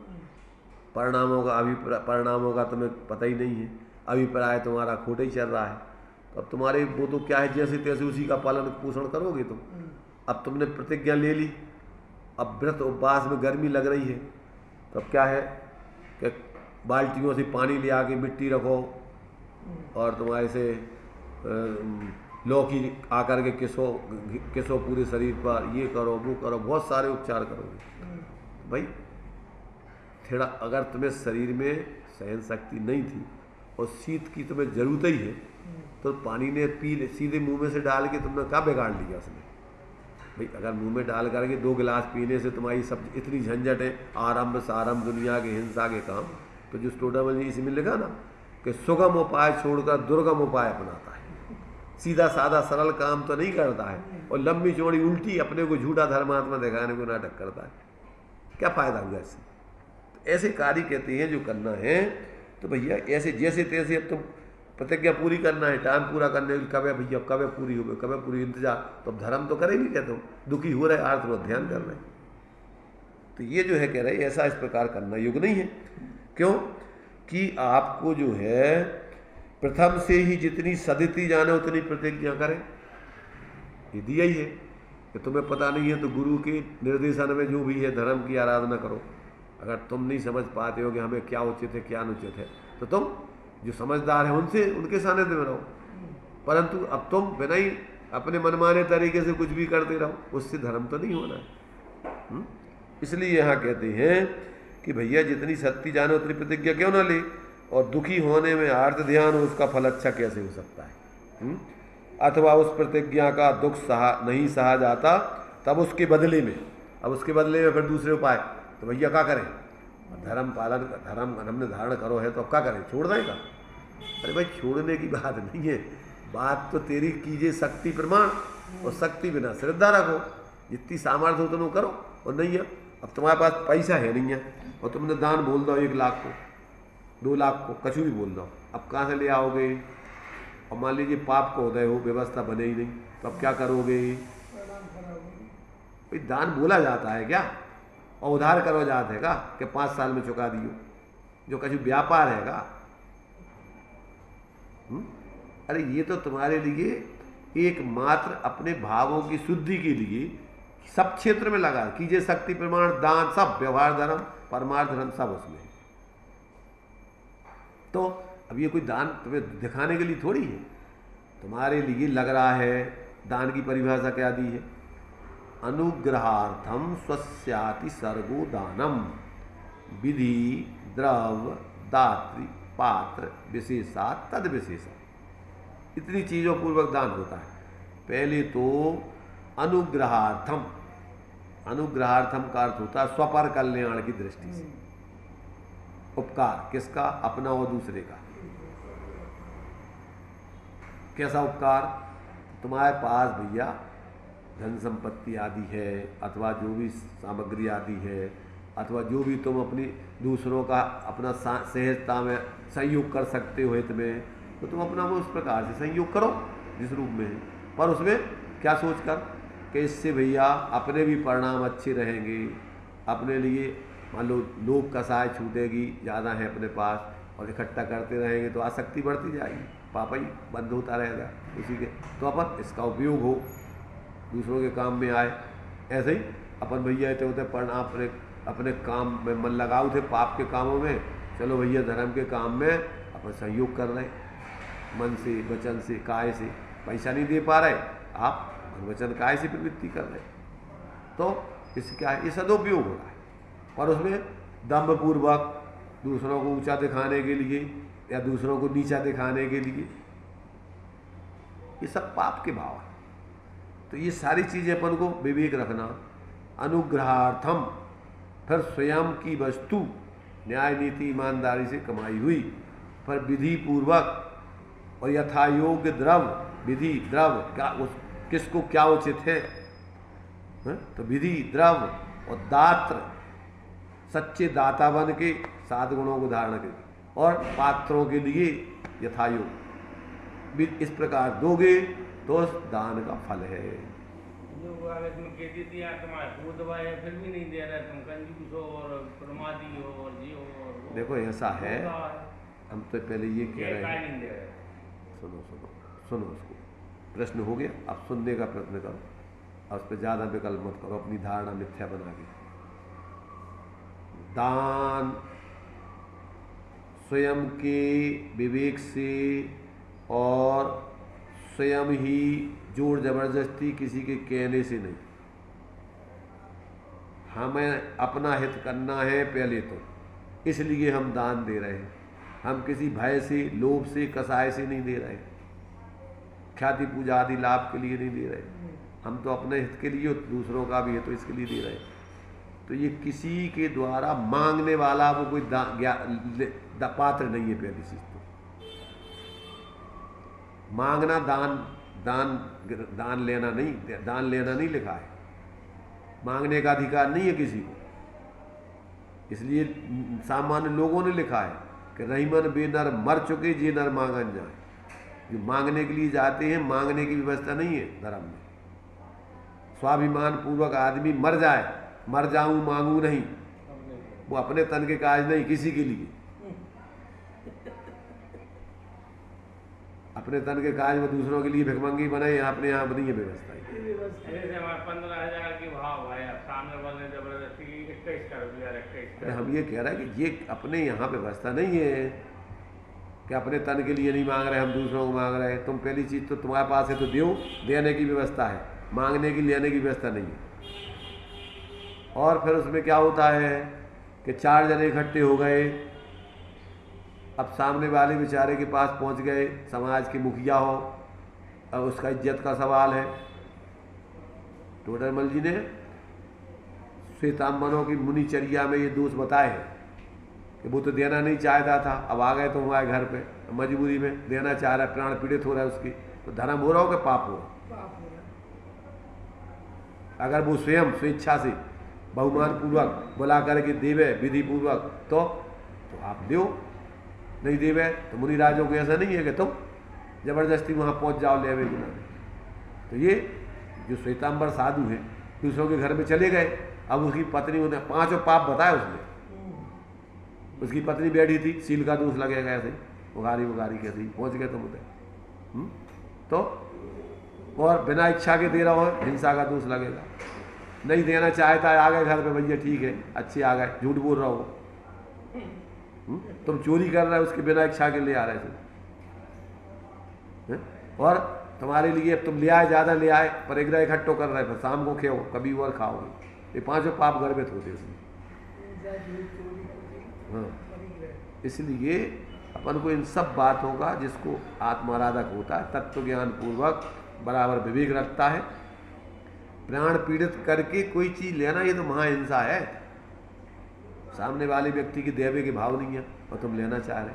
A: परिणामों का तुम्हें पता ही नहीं है, अभिप्राय तुम्हारा खोटा ही चल रहा है। तो अब तुम्हारे वो तो क्या है, जैसे तैसे उसी का पालन पोषण करोगे तुम। अब तुमने प्रतिज्ञा ले ली, अब व्रत उपवास में गर्मी लग रही है, तो अब क्या है कि बाल्टियों से पानी ले आके मिट्टी रखो, और तुम्हारे से लौकी आकर के किसो पूरे शरीर पर, ये करो वो करो, बहुत सारे उपचार करोगे भाई। थोड़ा अगर तुम्हें शरीर में सहन शक्ति नहीं थी और शीत की तुम्हें ज़रूरत ही है तो पानी ने पी सीधे मुंह में से डाल के तुमने क्या बिगाड़ लिया उसने? भाई अगर मुंह में डाल करके 2 गिलास पीने से तुम्हारी सब इतनी झंझट है, आरंभ सारंभ दुनिया के हिंसा के काम, तो जो स्टोडामल जी इसमें लिखा ना कि सुगम उपाय छोड़कर दुर्गम उपाय अपनाता है, सीधा साधा सरल काम तो नहीं करता है और लंबी चौड़ी उल्टी अपने को झूठा धर्मात्मा दिखाने को नाटक करता है। क्या फ़ायदा हुआ इससे? तो ऐसे कार्य कहते हैं जो करना है तो भैया ऐसे जैसे तैसे अब तुम प्रतिज्ञा पूरी करना है, टाइम पूरा करने की, कब है भैया कब पूरी हो गई, कब पूरी इंतजार, तो अब धर्म तो करेंगे क्या? तुम दुखी हो रहे आर्थ को ध्यान कर रहे, तो ये जो है कह रहे ऐसा इस प्रकार करना योग्य नहीं है। क्यों कि आपको जो है प्रथम से ही जितनी सदिति जाने उतनी प्रतिज्ञा करें, ये दिया ही है कि तुम्हें पता नहीं है तो गुरु के निर्देशन में जो भी है धर्म की आराधना करो। अगर तुम नहीं समझ पाते हो कि हमें क्या उचित है क्या अनुचित है तो तुम जो समझदार है उनसे उनके सानिध्य में रहो, परंतु अब तुम बिना ही अपने मनमाने तरीके से कुछ भी करते रहो, उससे धर्म तो नहीं होना है। इसलिए यहाँ कहते हैं कि भैया जितनी सत्य जाने उतनी प्रतिज्ञा क्यों ना ले, और दुखी होने में आर्त ध्यान हो उसका फल अच्छा कैसे हो सकता है? अथवा उस प्रतिज्ञा का दुख नहीं सहा जाता तब उसके बदले में, अब उसके बदले में फिर दूसरे उपाय, तो भैया क्या करें? धर्म पालन धर्म हमने धारण करो है तो अब क्या करें? छोड़ दें का? अरे भाई छोड़ने की बात नहीं है, बात तो तेरी कीजिए शक्ति प्रमाण, और शक्ति बिना श्रद्धा रखो, जितनी सामर्थ्य हो तुम करो, और नहीं है अब तुम्हारे पास पैसा है नहीं है और तुमने दान बोल दो 1 लाख को 2 लाख को कछु भी बोल दो, अब कहाँ से ले आओगे? और मान लीजिए पाप को उदय हो, व्यवस्था बने ही नहीं, तो अब क्या करोगे? भाई दान बोला जाता है क्या? और उधार करो जाते है का कि 5 साल में चुका दियो, जो कछु व्यापार है का? अरे ये तो तुम्हारे लिए एकमात्र अपने भावों की शुद्धि के लिए सब क्षेत्र में लगा कीजिए, शक्ति प्रमाण दान सब, व्यवहार धर्म परमार्थ धर्म सब उसमें। तो अब ये कोई दान तुम्हें दिखाने के लिए थोड़ी है, तुम्हारे लिए लग रहा है। दान की परिभाषा क्या दी है? अनुग्रहार्थम स्वस्याति सर्गो दानम विधि द्रव दात्री पात्र विशेषा तद विशेषा, इतनी चीजों पूर्वक दान होता है। पहले तो अनुग्रहार्थम, अनुग्रहार्थम का अर्थ होता है स्वपर कल्याण की दृष्टि से, उपकार किसका? अपना और दूसरे का। कैसा उपकार? तुम्हारे पास भैया धन संपत्ति आदि है, अथवा जो भी सामग्री आदि है, अथवा जो भी तुम अपनी दूसरों का अपना सहजता में संयोग कर सकते हो हित में, तो तुम अपना वो उस प्रकार से संयोग करो जिस रूप में है, पर उसमें क्या सोच कर कि इससे भैया अपने भी परिणाम अच्छे रहेंगे, अपने लिए मान लो लोग का सहाय छूटेगी, ज़्यादा है अपने पास और इकट्ठा करते रहेंगे तो आसक्ति बढ़ती जाएगी, पापा ही बंद होता रहेगा उसी के, तो अपन इसका उपयोग हो दूसरों के काम में आए। ऐसे ही अपन भैया ऐसे होते परिणाम अपने काम में मन लगाओ थे पाप के कामों में, चलो भैया धर्म के काम में अपन सहयोग कर रहे मन से वचन से काय से, पैसा नहीं दे पा रहे आप मन वचन काय से प्रवृत्ति कर रहे, तो इससे क्या है? ये सदुपयोग हो रहा है, और उसमें दम्भपूर्वक दूसरों को ऊंचा दिखाने के लिए या दूसरों को नीचा दिखाने के लिए, ये सब पाप के भाव है। तो ये सारी चीज़ें अपन को विवेक रखना। अनुग्रहार्थम, फिर स्वयं की वस्तु न्याय नीति ईमानदारी से कमाई हुई, पर विधि पूर्वक और यथायोग्य द्रव, विधि द्रव क्या किसको क्या उचित है, तो विधि द्रव और दात्र, सच्चे दाता बन के 7 गुणों को धारण के, और पात्रों के लिए यथायोग इस प्रकार दोगे तो दान का फल है।
D: जो अगर तुम कह देती यार तुम्हारा वो दवाई है फिर भी नहीं दे रहा, तुम कंजूस हो और प्रमादी हो और जी हो और
A: देखो ऐसा है, हम तो पहले ये कह रहे हैं, सुनो सुनो सुनो, उसको प्रश्न हो गया, अब सुनने का प्रयत्न करो और उस पर ज़्यादा विकल्प मत करो, अपनी धारणा मिथ्या बना के। दान स्वयं के विवेक से और स्वयं ही जोर जबरदस्ती किसी के कहने से नहीं, हमें अपना हित करना है पहले तो, इसलिए हम दान दे रहे हैं। हम किसी भय से, लोभ से, कसाय से नहीं दे रहे, ख्याति पूजा आदि लाभ के लिए नहीं दे रहे। हम तो अपने हित के लिए, दूसरों का भी है तो इसके लिए दे रहे हैं। तो ये किसी के द्वारा मांगने वाला वो कोई पात्र नहीं है। पहली चीज तो मांगना, दान लेना नहीं, दान लेना नहीं लिखा है। मांगने का अधिकार नहीं है किसी को। इसलिए सामान्य लोगों ने लिखा है कि रहीमन बेनर मर चुके जे नर मांगन जाए। जो मांगने के लिए जाते हैं, मांगने की व्यवस्था नहीं है धर्म में। स्वाभिमान पूर्वक आदमी मर जाए, मर जाऊं मांगू नहीं, वो अपने तन के काज नहीं, किसी के लिए अपने तन के काज में दूसरों के लिए भिखमंगी बनाए, अपने यहाँ नहीं है व्यवस्था।
D: जैसे हमारे 15,000 की भाव आया, सामने वाले जबरदस्ती 21 कर दिया, 21
A: हम ये कह रहे हैं कि ये अपने यहाँ व्यवस्था नहीं है कि अपने तन के लिए नहीं मांग रहे, हम दूसरों को मांग रहे हैं। तुम पहली चीज तो तुम्हारे पास है तो दो, देने की व्यवस्था है, मांगने की, लेने की व्यवस्था नहीं है। और फिर उसमें क्या होता है कि 4 जने इकट्ठे हो गए, अब सामने वाले बेचारे के पास पहुंच गए, समाज के मुखिया हो, अब उसका इज्जत का सवाल है। टोडरमल जी ने श्वेतांबरों की मुनिचर्या में ये दोष बताए हैं कि वो तो देना नहीं चाहता था, अब आ गए तो हमारे घर पे मजबूरी में देना चाह रहा है, प्राण पीड़ित हो रहा है उसकी, तो धर्म हो रहा हो कि पाप हो रहा? अगर वो स्वयं स्वेच्छा से बहुमान पूर्वक बुला करके देवे विधि पूर्वक तो आप दो, नहीं देवे तो मुनिराजों को ऐसा नहीं है कि तुम जबरदस्ती वहाँ पहुँच जाओ लेवे बिना। तो ये जो श्वेतांबर साधु हैं दूसरों के घर में चले गए, अब उसकी पत्नी, उन्हें 5 पाप बताए उसने। उसकी पत्नी बैठी थी, सील का दोष लगेगा ऐसे, उगारी कैसे पहुँच गए तुम उधर, तो और बिना इच्छा के दे रहा हो, हिंसा का दोष लगेगा। नहीं देना चाहता है, आ गए घर पे, भैया ठीक है, अच्छे आ गए, झूठ बोल रहा हो, तुम चोरी कर रहे हो, उसके बिना इच्छा के ले आ रहे थे, और तुम्हारे लिए तुम ले आए, ज़्यादा ले आए, पर एक इकट्ठो कर रहे थे, शाम को खेओ, कभी और खाओगे। ये 5 पाप गर्भित होते उसमें। हाँ, इसलिए अपन को इन सब बातों का, जिसको आत्माराधक होता है, तत्व ज्ञान पूर्वक बराबर विवेक रखता है। प्राण पीड़ित करके कोई चीज लेना, ये तो महाहिंसा है। सामने वाले व्यक्ति की देवे के भाव नहीं है और तुम लेना चाह रहे,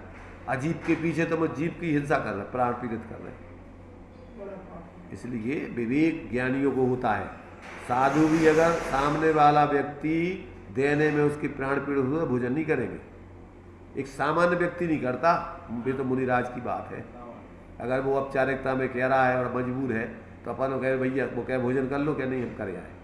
A: अजीब के पीछे तुम जीव की हिंसा कर रहे, प्राण पीड़ित कर रहे। इसलिए विवेक ज्ञानियों को होता है। साधु भी अगर सामने वाला व्यक्ति देने में उसकी प्राण पीड़ित हो तो भोजन नहीं करेंगे। एक सामान्य व्यक्ति नहीं करता, ये तो मुनिराज की बात है। अगर वो औपचारिकता में कह रहा है और मजबूर है तो अपन कहे भैया वो कहे भोजन कर लो, क्या नहीं हम कर आए।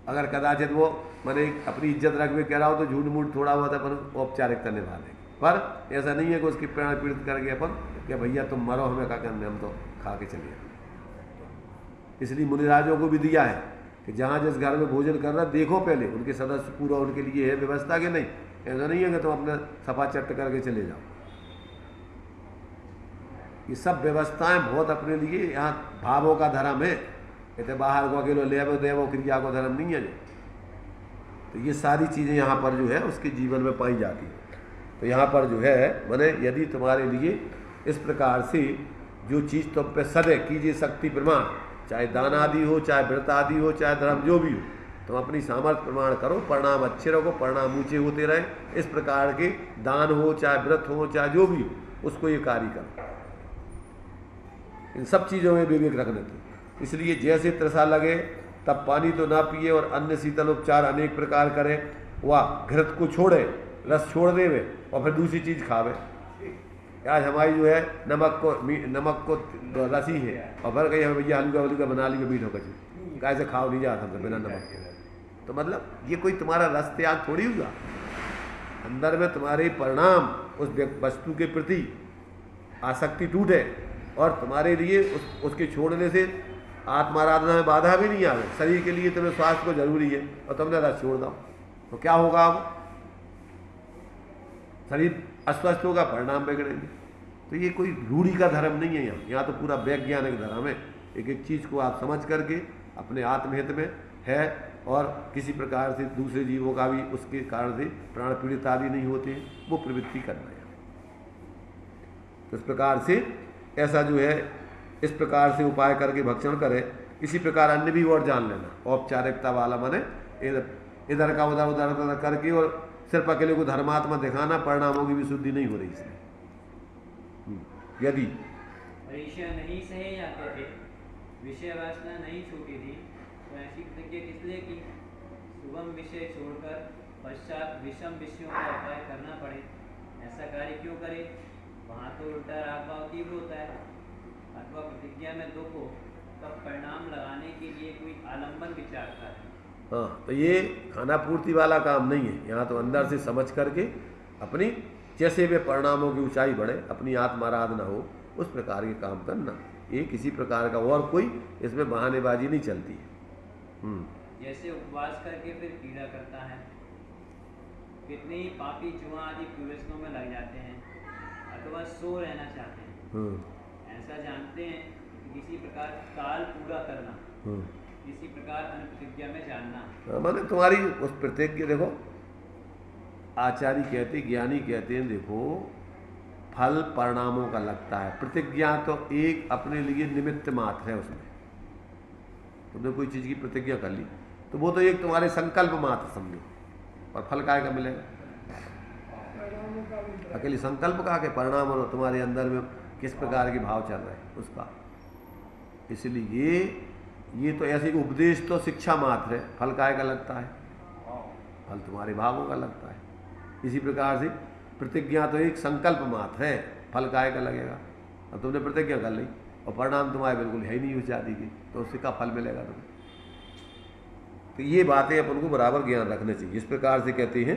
A: अगर कदाचित वो मैंने अपनी इज्जत रख के कह रहा हो तो झूठ मूठ थोड़ा बहुत अपन औपचारिकता निभा देंगे, पर ऐसा नहीं है कि उसकी प्राण पीड़ित करके अपन क्या भैया तुम मरो, हमें क्या करने, हम तो खा के चलिए। इसलिए मुनिराजों को भी दिया है कि जहाँ जिस घर में भोजन कर रहा देखो पहले उनके सदस्य पूरा उनके लिए है व्यवस्था के नहीं। ऐसा नहीं है कि तुम अपना सफा चट्ट करके चले जाओ। ये सब व्यवस्थाएं बहुत अपने लिए यहाँ भावों का धर्म है, कहते बाहर को अकेलो लेवो देवो क्रिया को धर्म नहीं है। तो ये सारी चीज़ें यहाँ पर जो है उसके जीवन में पाई जाती है। तो यहाँ पर जो है मैंने यदि तुम्हारे लिए इस प्रकार से जो चीज़ तुम पे सदै कीजिए शक्ति प्रमाण, चाहे दान आदि हो, चाहे व्रत आदि हो, चाहे धर्म जो भी हो, तुम अपनी सामर्थ्य प्रमाण करो, परिणाम अच्छे रखो, परिणाम ऊँचे होते रहे। इस प्रकार के दान हो, चाहे व्रत हो, चाहे जो भी हो, उसको ये कार्य करो। इन सब चीज़ों में विवेक रखने दो। इसलिए जैसे तृषा लगे तब पानी तो ना पिए और अन्य शीतल उपचार अनेक प्रकार करे, वह घृत को छोड़े, रस छोड़ देवे और फिर दूसरी चीज़ खावे। आज हमारी जो है नमक को रसी है और फिर कहीं भैया हल्का बना ली मीठो कचू, कैसे खाओ नहीं जाता था बिना नमक के। तो मतलब ये कोई तुम्हारा रस त्याग थोड़ी हुआ, अंदर में तुम्हारे परिणाम उस वस्तु के प्रति आसक्ति टूटे और तुम्हारे लिए उसके छोड़ने से आत्माराधना में बाधा भी नहीं आवे। शरीर के लिए तुम्हें स्वास्थ्य को जरूरी है और तुमने रस छोड़ दो तो क्या होगा? अब शरीर अस्वस्थ होगा, परिणाम बिगड़ेंगे। तो ये कोई रूढ़ी का धर्म नहीं है। यहाँ तो पूरा वैज्ञानिक धर्म है। एक एक चीज़ को आप समझ करके अपने आत्महित में है और किसी प्रकार से दूसरे जीवों का भी उसके कारण से प्राण पीड़ित आदि नहीं होते हैं, वो प्रवृत्ति करना है। तो इस प्रकार से ऐसा जो है इस प्रकार से उपाय करके भक्षण करे। इसी प्रकार अन्य भी और जान लेना, औपचारिकता वाला माने इधर का उधर करके और सिर्फ अकेले को धर्मात्मा दिखाना, परिणामों की भी शुद्धि नहीं हो रही इसमें। यदि
E: ईर्ष्या नहीं सहे जाते थे, विषय वासना नहीं छूटी थी, तो ऐसी प्रतिज्ञा किस लिए की? सुगम विषय छोड़कर पश्चात विषम विषयों का उपाय करना पड़े, ऐसा कार्य क्यों करे? वहाँ तो उल्टा राग भाव तीव्र होता है, अथवा प्रतिज्ञा में दुख हो तब परिणाम लगाने के लिए कोई आलम्बन विचारता है।
A: हाँ, तो ये खाना पूर्ति वाला काम नहीं है। यहाँ तो अंदर से समझ करके अपनी जैसे वे परिणामों की ऊंचाई बढ़े, अपनी आत्माराधना हो, उस प्रकार के काम करना। ये किसी प्रकार का और कोई इसमें बहानेबाजी नहीं चलती है।
E: जैसे उपवास करके फिर पीड़ा करता है, कितने ही पापी जुआ आदि कुव्यसनों में लग जाते हैं, अथवा सो रहना चाहते हैं। ऐसा जानते हैं कि किसी प्रकार काल पूरा करना, किसी प्रकार अन्य प्रतिज्ञा में जानना।
A: माने तुम्हारी उस प्रतिज्ञा, देखो आचार्य कहते, ज्ञानी कहते हैं, देखो फल परिणामों का लगता है, प्रतिज्ञा तो एक अपने लिए निमित्त मात्र है। उसमें तुमने कोई चीज़ की प्रतिज्ञा कर ली तो वो तो एक तुम्हारे संकल्प मात्र समझो, और फल काय का मिलेगा? अकेले संकल्प का के परिणाम और तुम्हारे अंदर में किस प्रकार के भाव चल रहे हैं उसका। इसलिए ये तो ऐसे उपदेश तो शिक्षा मात्र है, फल काय का लगता है? फल तुम्हारे भावों का लगता है। इसी प्रकार से प्रतिज्ञा तो एक संकल्प मात्र है, फल काय का लगेगा? अब तुमने प्रतिज्ञा कर ली और परिणाम तुम्हारे बिल्कुल है ही नहीं उस जाति की, तो उससे क्या फल मिलेगा तुम्हें? तो ये बातें अपन को बराबर ज्ञान रखने चाहिए। इस प्रकार से कहते हैं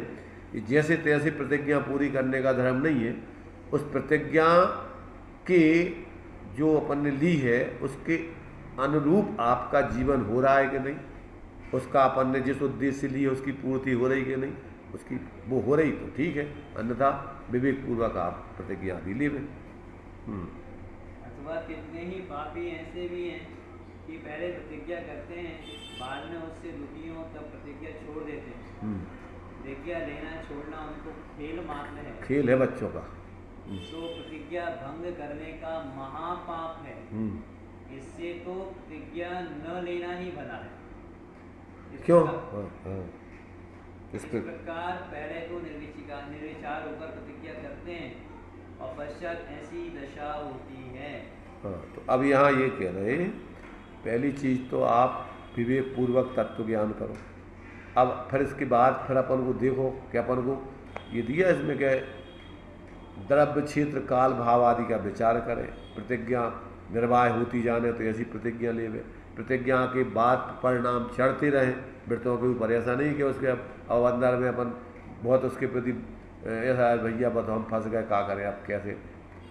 A: कि जैसे तैसे प्रतिज्ञा पूरी करने का धर्म नहीं है, उस प्रतिज्ञा के जो अपन ने ली है उसके अनुरूप आपका जीवन हो रहा है कि नहीं, उसका अपन ने जिस उद्देश्य से ली है उसकी पूर्ति हो रही कि नहीं, उसकी वो हो रही तो ठीक है, अन्यथा विवेक पूर्वक आप प्रतिज्ञा भी ले।
E: अथवा कितने ही पापी ऐसे भी हैं कि पहले प्रतिज्ञा करते हैं, बाद में उससे दुखी हो तब प्रतिज्ञा छोड़ देते हैं। प्रतिज्ञा लेना छोड़ना उनको खेल मात्र है,
A: खेल है बच्चों का।
E: तो प्रतिज्ञा भंग करने का महापाप है। इससे तो प्रतिज्ञा न लेना ही भला है।
A: क्यों?
E: इस प्रकार पहले तो निर्विचार होकर प्रतिज्ञा करते हैं और पश्चात ऐसी दशा होती है।
A: हाँ, तो अब यहाँ ये कह रहे हैं, पहली चीज़ तो आप विवेक पूर्वक तत्व ज्ञान करो। अब फिर इसके बाद फिर अपन को देखो कि अपन को ये दिया इसमें क्या द्रव्य क्षेत्र काल भाव आदि का विचार करें, प्रतिज्ञा निर्वाह होती जाने तो ऐसी प्रतिज्ञा लेवे। प्रतिज्ञा के बाद परिणाम चढ़ते रहें वृत्तों के ऊपर, ऐसा नहीं कि उसके अब अंदर में अपन बहुत उसके प्रति ऐसा है भैया बस हम फंस गए, क्या करें अब कैसे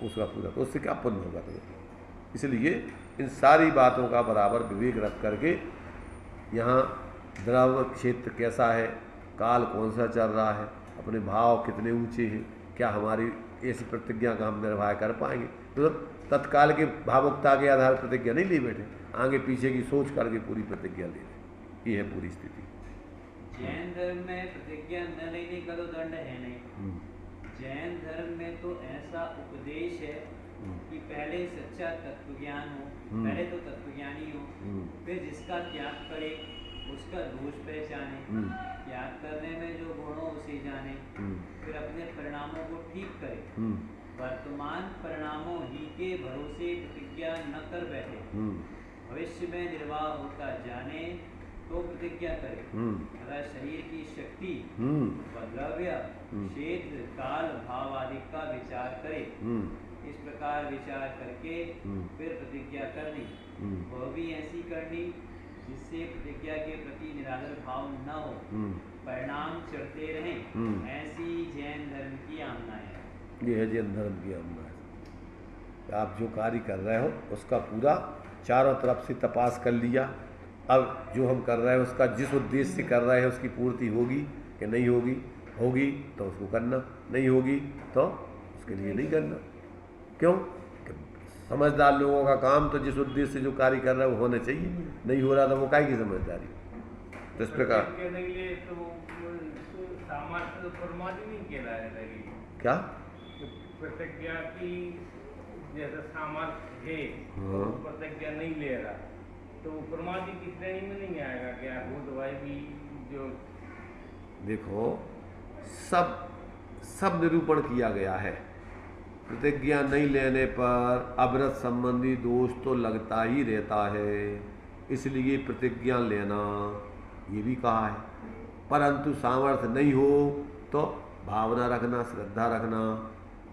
A: उसका पूरा, तो उससे क्या पुण्य होगा तुम्हें। इसलिए इन सारी बातों का बराबर विवेक रख करके यहाँ द्रव्य क्षेत्र कैसा है, काल कौन सा चल रहा है, अपने भाव कितने ऊंचे हैं, क्या हमारी ऐसी प्रतिज्ञा का हम निर्वाह कर पाएंगे। तो तत्काल के भावुकता के आधार प्रतिज्ञा नहीं ले बैठे, आगे पीछे की सोच करके पूरी प्रतिज्ञा ले रहे। ये है पूरी स्थिति।
E: जैन धर्म में प्रतिज्ञा न लेने का तो दंड है नहीं। जैन धर्म में तो ऐसा उपदेश है कि पहले सच्चा तत्वज्ञान हो, पहले तो तत्वज्ञानी हो, फिर जिसका त्याग करे उसका दोष पहचाने, त्याग करने में जो गुण हो उसे जाने, फिर अपने परिणामों को ठीक करे, वर्तमान परिणामों ही के भरोसे प्रतिज्ञा न कर बैठे, भविष्य में निर्वाह होता जाने तो प्रतिज्ञा करे। अगर शरीर की शक्ति व द्रव्य क्षेत्र काल भाव आदि का विचार करे, इस प्रकार विचार करके फिर प्रतिज्ञा करनी, वह भी ऐसी करनी जिससे प्रतिज्ञा के प्रति निरादर भाव न हो, परिणाम चढ़ते रहें। ऐसी जैन धर्म की आमना है।
A: ये है जैन धर्म की आमना है। आप जो कार्य कर रहे हो उसका पूरा चारों तरफ से तपास कर लिया, अब जो हम कर रहे हैं उसका जिस उद्देश्य से कर रहे हैं उसकी पूर्ति होगी कि नहीं होगी, होगी तो उसको करना, नहीं होगी तो उसके लिए नहीं करना। क्यों? समझदार लोगों का काम तो जिस उद्देश्य से जो कार्य कर रहा है वो होना चाहिए, नहीं हो रहा तो वो काहे की समझदारी। तो इस प्रकार
D: प्रतिज्ञा नहीं ले तो सामर्थ्य तो परमात्मा नहीं कहलाने लगी।
A: क्या
D: प्रतिज्ञा की जैसा सामर्थ्य है
A: हाँ।
D: तो प्रतिज्ञा नहीं ले रहा तो परमात्मा की श्रेणी में नहीं आएगा क्या? वो दवाई भी जो
A: देखो सब निरूपण किया गया है। प्रतिज्ञा नहीं लेने पर अव्रत संबंधी दोष तो लगता ही रहता है, इसलिए प्रतिज्ञा लेना ये भी कहा है। परंतु सामर्थ्य नहीं हो तो भावना रखना, श्रद्धा रखना,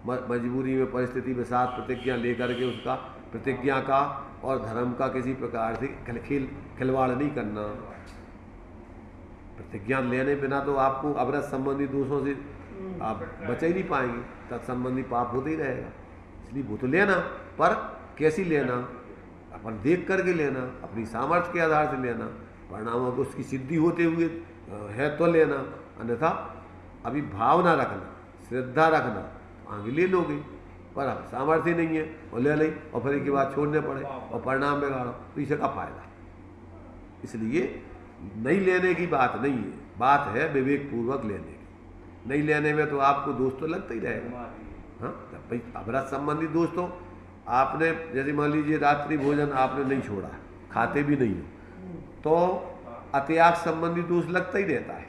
A: मजबूरी में परिस्थिति के साथ प्रतिज्ञा लेकर के उसका प्रतिज्ञा का और धर्म का किसी प्रकार से खिलवाड़ नहीं करना। प्रतिज्ञा लेने बिना तो आपको अव्रत संबंधी दोषों से आप बच ही नहीं पाएंगे, तत्संबंधी पाप होते ही रहेगा। इसलिए वो तो लेना, पर कैसी लेना, अपन देख करके लेना, अपनी सामर्थ्य के आधार से लेना, परिणामों को उसकी सिद्धि होते हुए है तो लेना, अन्यथा अभी भावना रखना, श्रद्धा रखना, आगे ले लोगे, पर अब सामर्थ्य नहीं है और ले ली और फिर इसके बाद छोड़ने पड़े और परिणाम बिगाड़ो तो इसे का फायदा। इसलिए नहीं लेने की बात नहीं है, बात है विवेक पूर्वक लेने की। नहीं लेने में तो आपको दोष तो लगता ही रहेगा। हाँ, भाई अव्रत संबंधी दोष तो आपने जैसे मान लीजिए रात्रि भोजन आपने नहीं छोड़ा, खाते भी नहीं हो, तो अत्याग संबंधी दोष लगता ही रहता है,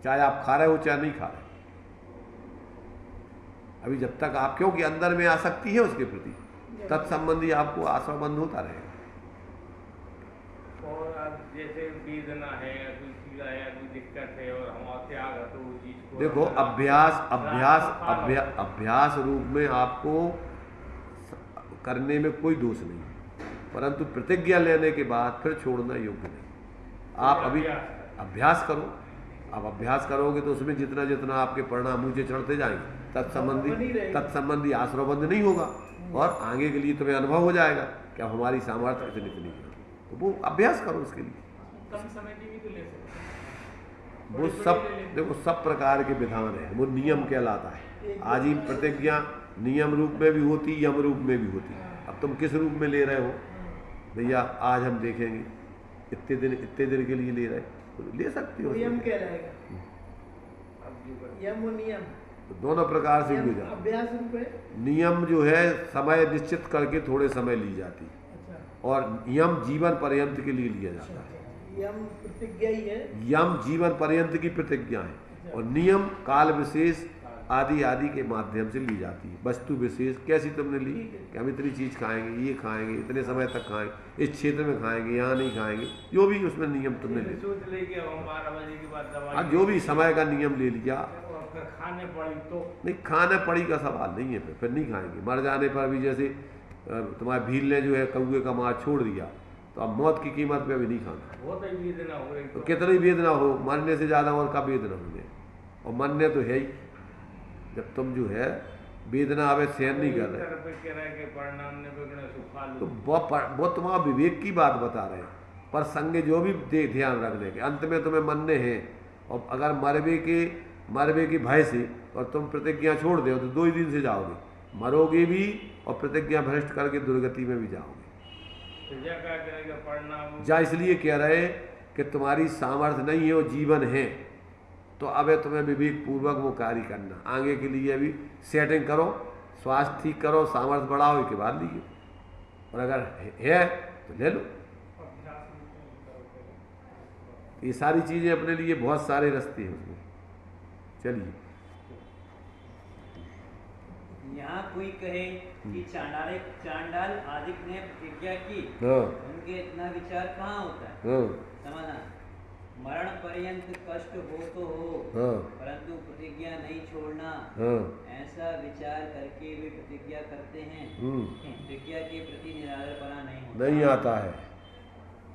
A: चाहे आप खा रहे हो चाहे नहीं खा रहे। अभी जब तक आप, क्योंकि अंदर में आसक्ति है उसके प्रति, तत्संबंधी आपको आशाबंद होता रहेगा।
D: और अब जैसे वेदना है, कोई पीड़ा है, कोई दिक्कत है और हम त्याग है तो वो चीज को
A: देखो अभ्यास रूप में आपको करने में कोई दोष नहीं, परंतु प्रतिज्ञा लेने के बाद फिर छोड़ना योग्य नहीं। आप अभी अभ्यास करो, आप अभ्यास करोगे तो उसमें जितना जितना आपके परिणाम ऊंचे चढ़ते जाएंगे, तत्संबंधी आश्रयबंध नहीं होगा और आगे के लिए तुम्हें अनुभव हो जाएगा कि अब हमारी सामर्थ्य इतनी है। तो वो अभ्यास करो उसके लिए।
B: कम समय की भी तो ले सकते
A: वो सब देखो सब प्रकार के विधान है, वो नियम कहलाता है। आजीव प्रतिज्ञा नियम रूप में भी होती, यम रूप में भी होती। अब तुम किस रूप में ले रहे हो भैया, आज हम देखेंगे, इतने दिन के लिए ले रहे तो ले सकते हो।
C: यम कहलाएगा, यम और नियम
A: तो दोनों प्रकार से हो जाता।
C: अभ्यास रूप है।
A: नियम जो है समय निश्चित करके थोड़े समय ली जाती है, और यम जीवन पर्यंत के लिए लिया जाता है।
C: यम प्रतिज्ञा ही है,
A: यम जीवन पर्यंत की प्रतिज्ञा है, और नियम काल विशेष आदि के माध्यम से ली जाती है। वस्तु विशेष कैसी तुमने ली कि हम इतनी चीज़ खाएंगे, ये खाएंगे, इतने समय तक खाएंगे, इस क्षेत्र में खाएंगे, यहाँ नहीं खाएंगे, जो भी उसमें नियम तुमने ले
D: सोच ले कि हम 12 बजे के बाद दवाई
A: जो भी समय का नियम ले लिया।
D: और फिर खाने पड़ी तो
A: नहीं, खाने पड़ी का सवाल नहीं है, फिर नहीं खाएंगे। मर जाने पर भी जैसे तुम्हारे भील ने जो है कौए का मांस छोड़ दिया, तो अब मौत की कीमत पे अभी नहीं खाना।
D: बहुत ही वेदना हो रही
A: तो कितनी वेदना हो, मरने से ज़्यादा और का वेदना होने, और मरने तो है ही। जब तुम जो है वेदना आवे सहन नहीं कर रहे तो वो तुम्हारा विवेक की बात बता रहे हैं, पर संग जो भी ध्यान रखने के अंत में तुम्हें मरने हैं, और अगर मरवे के भय से और तुम प्रतिज्ञा छोड़ दो तो 2 ही दिन से जाओगे, मरोगे भी और प्रतिज्ञा भ्रष्ट करके दुर्गति में भी जाओगे। जा इसलिए कह रहे कि तुम्हारी सामर्थ्य नहीं है और जीवन है, तो अब तुम्हें विवेक पूर्वक वो कार्य करना। आगे के लिए अभी सेटिंग करो, स्वास्थ्य ठीक करो, सामर्थ्य बढ़ाओ, इसके बाद लीजिए, और अगर है तो ले लो। ये सारी चीज़ें अपने लिए बहुत सारे रास्ते हैं उसमें। चलिए,
E: यहाँ कोई कहे कि चांडाल आदि ने प्रतिज्ञा की,
A: हाँ,
E: उनके इतना विचार कहाँ होता है?
A: हाँ,
E: समाधान, मरण पर्यंत कष्ट हो तो हो,
A: हाँ,
E: परंतु प्रतिज्ञा नहीं छोड़ना,
A: हाँ,
E: ऐसा विचार करके वे प्रतिज्ञा करते हैं। प्रतिज्ञा के प्रति निरादरपना नहीं
A: आता है।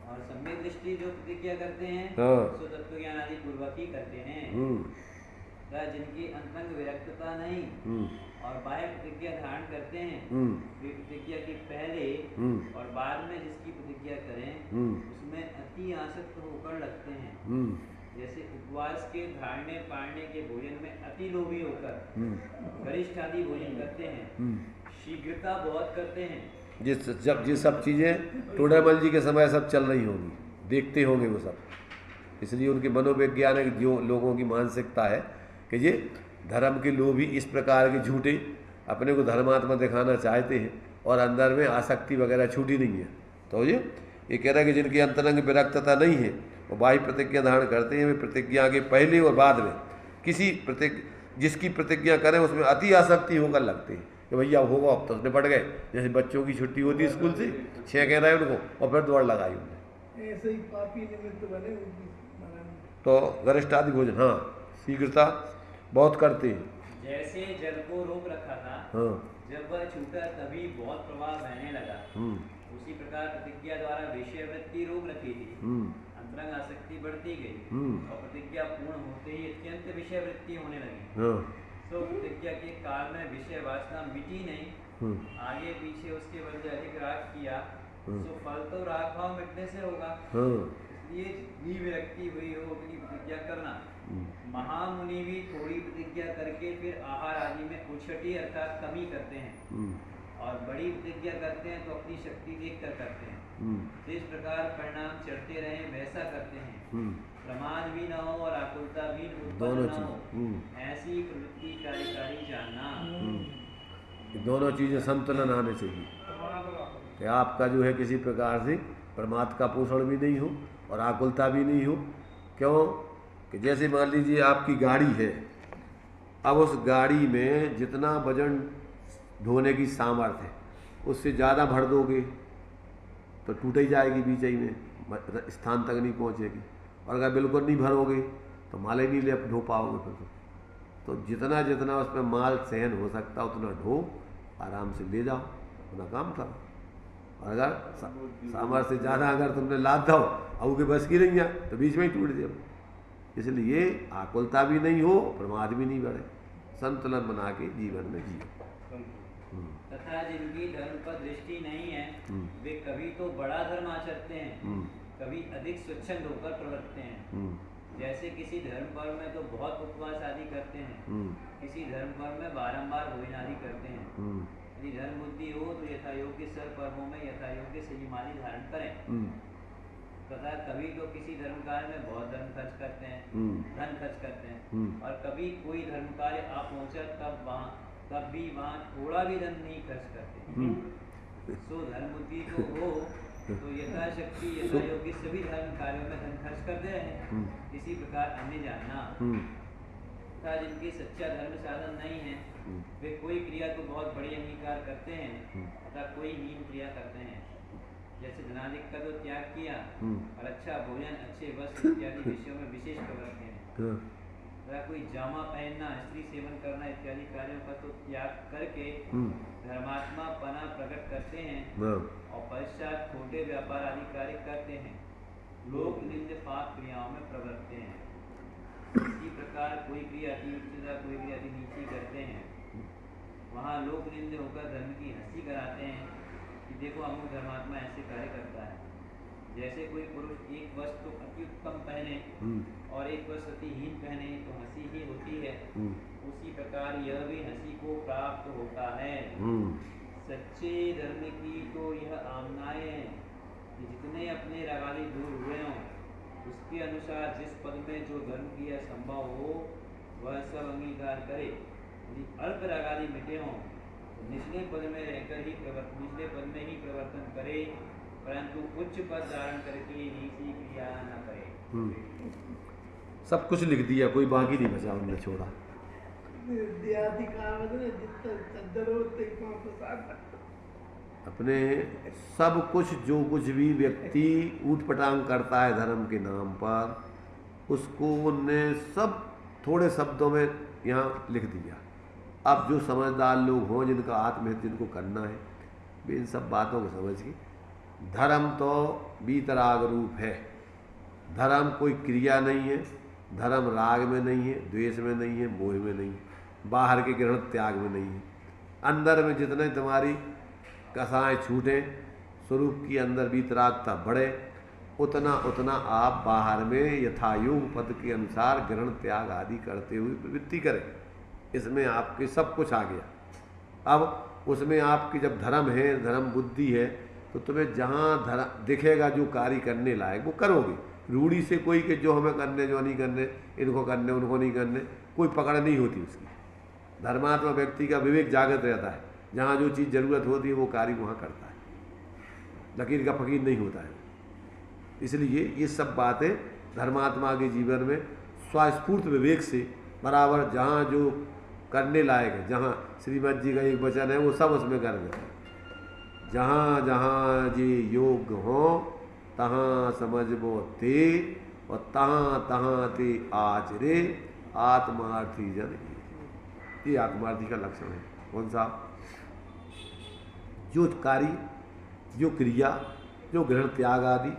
E: और सम्यक दृष्टि जो प्रतिज्ञा करते हैं,
A: हाँ,
E: सो तत्व ज्ञान आदि पूर्वक ही करते हैं। जिनकी अंतरंग विरक्तता नहीं और बाह्य प्रतिज्ञा धारण करते हैं, वे प्रतिज्ञा के पहले और बाद में जिसकी प्रतिज्ञा करें उसमें अति आसक्त होकर लगते हैं। जैसे उपवास के धारणे पारने के भोजन में अति लोभी होकर वरिष्ठ आदि भोजन करते हैं, शीघ्रता बहुत करते हैं।
A: जब ये सब चीज़ें टोडामल जी के समय सब चल रही होंगी, देखते होंगे वो सब। इसलिए उनके मनोवैज्ञानिक जो लोगों की मानसिकता है कि ये धर्म के लोग भी इस प्रकार के झूठे अपने को धर्मात्मा दिखाना चाहते हैं और अंदर में आसक्ति वगैरह छूटी नहीं है। तो ये कह रहा है कि जिनकी अंतरंग विरक्तता नहीं है वो बाह्य प्रतिज्ञा धारण करते हैं, वे प्रतिज्ञा के पहले और बाद में जिसकी प्रतिज्ञा करें उसमें अति आसक्ति होकर लगते हैं कि भैया होगा, अब तो निपट गए। जैसे बच्चों की छुट्टी होती है स्कूल से, 6 कह रहा है उनको और फिर दौड़ लगाई उन्हें।
C: ऐसे ही पापी निमित्त बने उनकी
A: तो गरिष्ठादि भोजन, हाँ, शीघ्रता बहुत करते हैं।
E: जैसे जल को रोक रखा था,
A: हाँ,
E: जब वह छूटा तभी बहुत प्रवाह बहने लगा, उसी प्रकार प्रतिज्ञा द्वारा विषय वृत्ति रोक रखी थी, अंतरंग आसक्ति बढ़ती गई और प्रतिज्ञा पूर्ण होते ही अत्यंत विषय वृत्ति होने लगी। तो प्रतिज्ञा के काल में विषय वासना मिटी नहीं, आगे पीछे उसके बदले अधिक राग किया, तो फल तो राग भाव मिटने से होगा। इसलिए जितनी विरक्ति हुई हो उतनी प्रतिज्ञा करना। महामुनि भी थोड़ी प्रतिज्ञा करके फिर आहार आदि में उछटी अर्थात कमी करते हैं, और बड़ी प्रतिज्ञा करते हैं तो अपनी शक्ति देख कर करते हैं। जिस प्रकार परिणाम चढ़ते रहे वैसा करते हैं, प्रमाद भी न हो और आकुलता भी उत्पन्न न हो, ऐसी प्रवृत्ति कार्यकारी जानना।
A: दोनों चीज़ें संतुलन आने चाहिए कि आपका जो है किसी प्रकार से प्रमाद का पोषण भी नहीं हो और आकुलता भी नहीं हो। क्यों कि जैसे मान लीजिए आपकी गाड़ी है, अब उस गाड़ी में जितना वजन ढोने की सामर्थ्य है उससे ज़्यादा भर दोगे तो टूट ही जाएगी, बीच ही में स्थान तक नहीं पहुँचेगी, और अगर बिल्कुल नहीं भरोगे तो माल ही नहीं ले ढो पाओगे फिर। तो जितना जितना उसमें माल सहन हो सकता उतना ढो, आराम से ले जाओ, अपना काम करो। और अगर सामर्थ्य से ज़्यादा अगर तुमने लाद दो अब के बस की नहीं है तो बीच में ही टूट जाओ। इसलिए आकुलता भी नहीं हो, प्रमाद भी नहीं बढ़े, संतुलन बना के जीवन में जियो।
E: तथा जिनकी धर्म पर दृष्टि नहीं है वे कभी तो बड़ा धर्म आचरते हैं, कभी अधिक स्वच्छंद होकर प्रवर्तते हैं। जैसे किसी धर्म पर्व में तो बहुत उपवास आदि करते हैं, किसी धर्म पर्व में बारंबार भोजन आदि करते हैं। यदि धर्म बुद्धि हो तो यथायोग्य सर्व पर्वों में यथायोग्य संयमादि धारण करें। तथा कभी तो किसी धर्म कार्य में बहुत धन खर्च करते हैं, धन खर्च करते हैं, और कभी कोई धर्म कार्य आ पहुँचा तब भी वहाँ थोड़ा भी धन नहीं खर्च करते। सो धर्म बुद्धि तो हो तो यथाशक्ति यथायोग्य सभी धर्म कार्यों में धन खर्च करते हैं। इसी प्रकार अन्य जानना। तथा जिनके सच्चा धर्म साधन नहीं है वे कोई क्रिया को बहुत बड़ी अंगीकार करते हैं तथा कोई हीन क्रिया करते हैं। जैसे धनाधिक का तो त्याग किया और अच्छा भोजन, अच्छे वस्त्र इत्यादि विषयों में विशेष प्रवृत्ति है। तथा कोई जामा पहनना, स्त्री सेवन करना इत्यादि कार्यों का तो त्याग करके धर्मात्मा पना प्रकट करते हैं और पश्चात खोटे व्यापार आदि कार्य करते हैं। लोक निंद पाप क्रियाओं में प्रवृत्ते हैं। इसी प्रकार कोई क्रिया अति उच्च तथा कोई क्रिया अति नीची करते हैं। वहाँ लोक निंद होकर धर्म की हंसी कराते हैं कि देखो अमुक धर्मात्मा ऐसे कार्य करता है। जैसे कोई पुरुष एक वस्त्र तो अति उत्तम पहने और एक वस्त्र अति हीन पहने तो हंसी ही होती है, उसी प्रकार यह भी हंसी को प्राप्त होता है। सच्चे धर्म की तो यह आमनाएं हैं कि जितने अपने रागादि दूर हुए हों उसके अनुसार जिस पद में जो धर्म क्रिया संभव हो वह सब अंगीकार करे। यदि अल्प रागादि मिटे हों तो निचले पद में रहकर ही प्रवर्तन करे, परंतु उच्च पद धारण करके नीची क्रिया न करे।
A: सब कुछ लिख दिया, कोई बाकी नहीं बचा, उनने छोड़ा। अपने सब कुछ जो कुछ भी व्यक्ति ऊट पटांग करता है धर्म के नाम पर, उसको उनने सब थोड़े शब्दों में यहाँ लिख दिया। अब जो समझदार लोग हों, जिनका आत्महित जिनको करना है, वे इन सब बातों को समझ के, धर्म तो बीतराग रूप है। धर्म कोई क्रिया नहीं है, धर्म राग में नहीं है, द्वेष में नहीं है, मोह में नहीं है, बाहर के ग्रहण त्याग में नहीं है। अंदर में जितने तुम्हारी कसाएँ छूटें, स्वरूप की अंदर बीतरागता बढ़े, उतना उतना आप बाहर में यथायोग पद के अनुसार ग्रहण त्याग आदि करते हुए प्रवृत्ति करें। इसमें आपके सब कुछ आ गया। अब उसमें आपकी जब धर्म है, धर्म बुद्धि है, तो तुम्हें जहाँ धर्म दिखेगा जो कार्य करने लायक वो करोगे। रूढ़ी से कोई कि जो हमें करने जो नहीं करने, इनको करने उनको नहीं करने, कोई पकड़ नहीं होती उसकी। धर्मात्मा व्यक्ति का विवेक जागृत रहता है, जहाँ जो चीज़ ज़रूरत होती है वो कार्य वहाँ करता है, लकीर का फकीर नहीं होता है। इसलिए ये सब बातें धर्मात्मा के जीवन में स्वस्फूर्त विवेक से बराबर जहाँ जो करने लायक है, जहाँ श्रीमद जी का एक वचन है वो सब उसमें कर देते हैं, जहाँ जहाँ जी योग हो तहाँ समझबो ते, और तहाँ तहाँ ते आचरे आत्मार्थी जन। ये आत्मार्थी का लक्षण है। कौन सा? जो कार्य, जो क्रिया, जो ग्रहण त्याग आदि,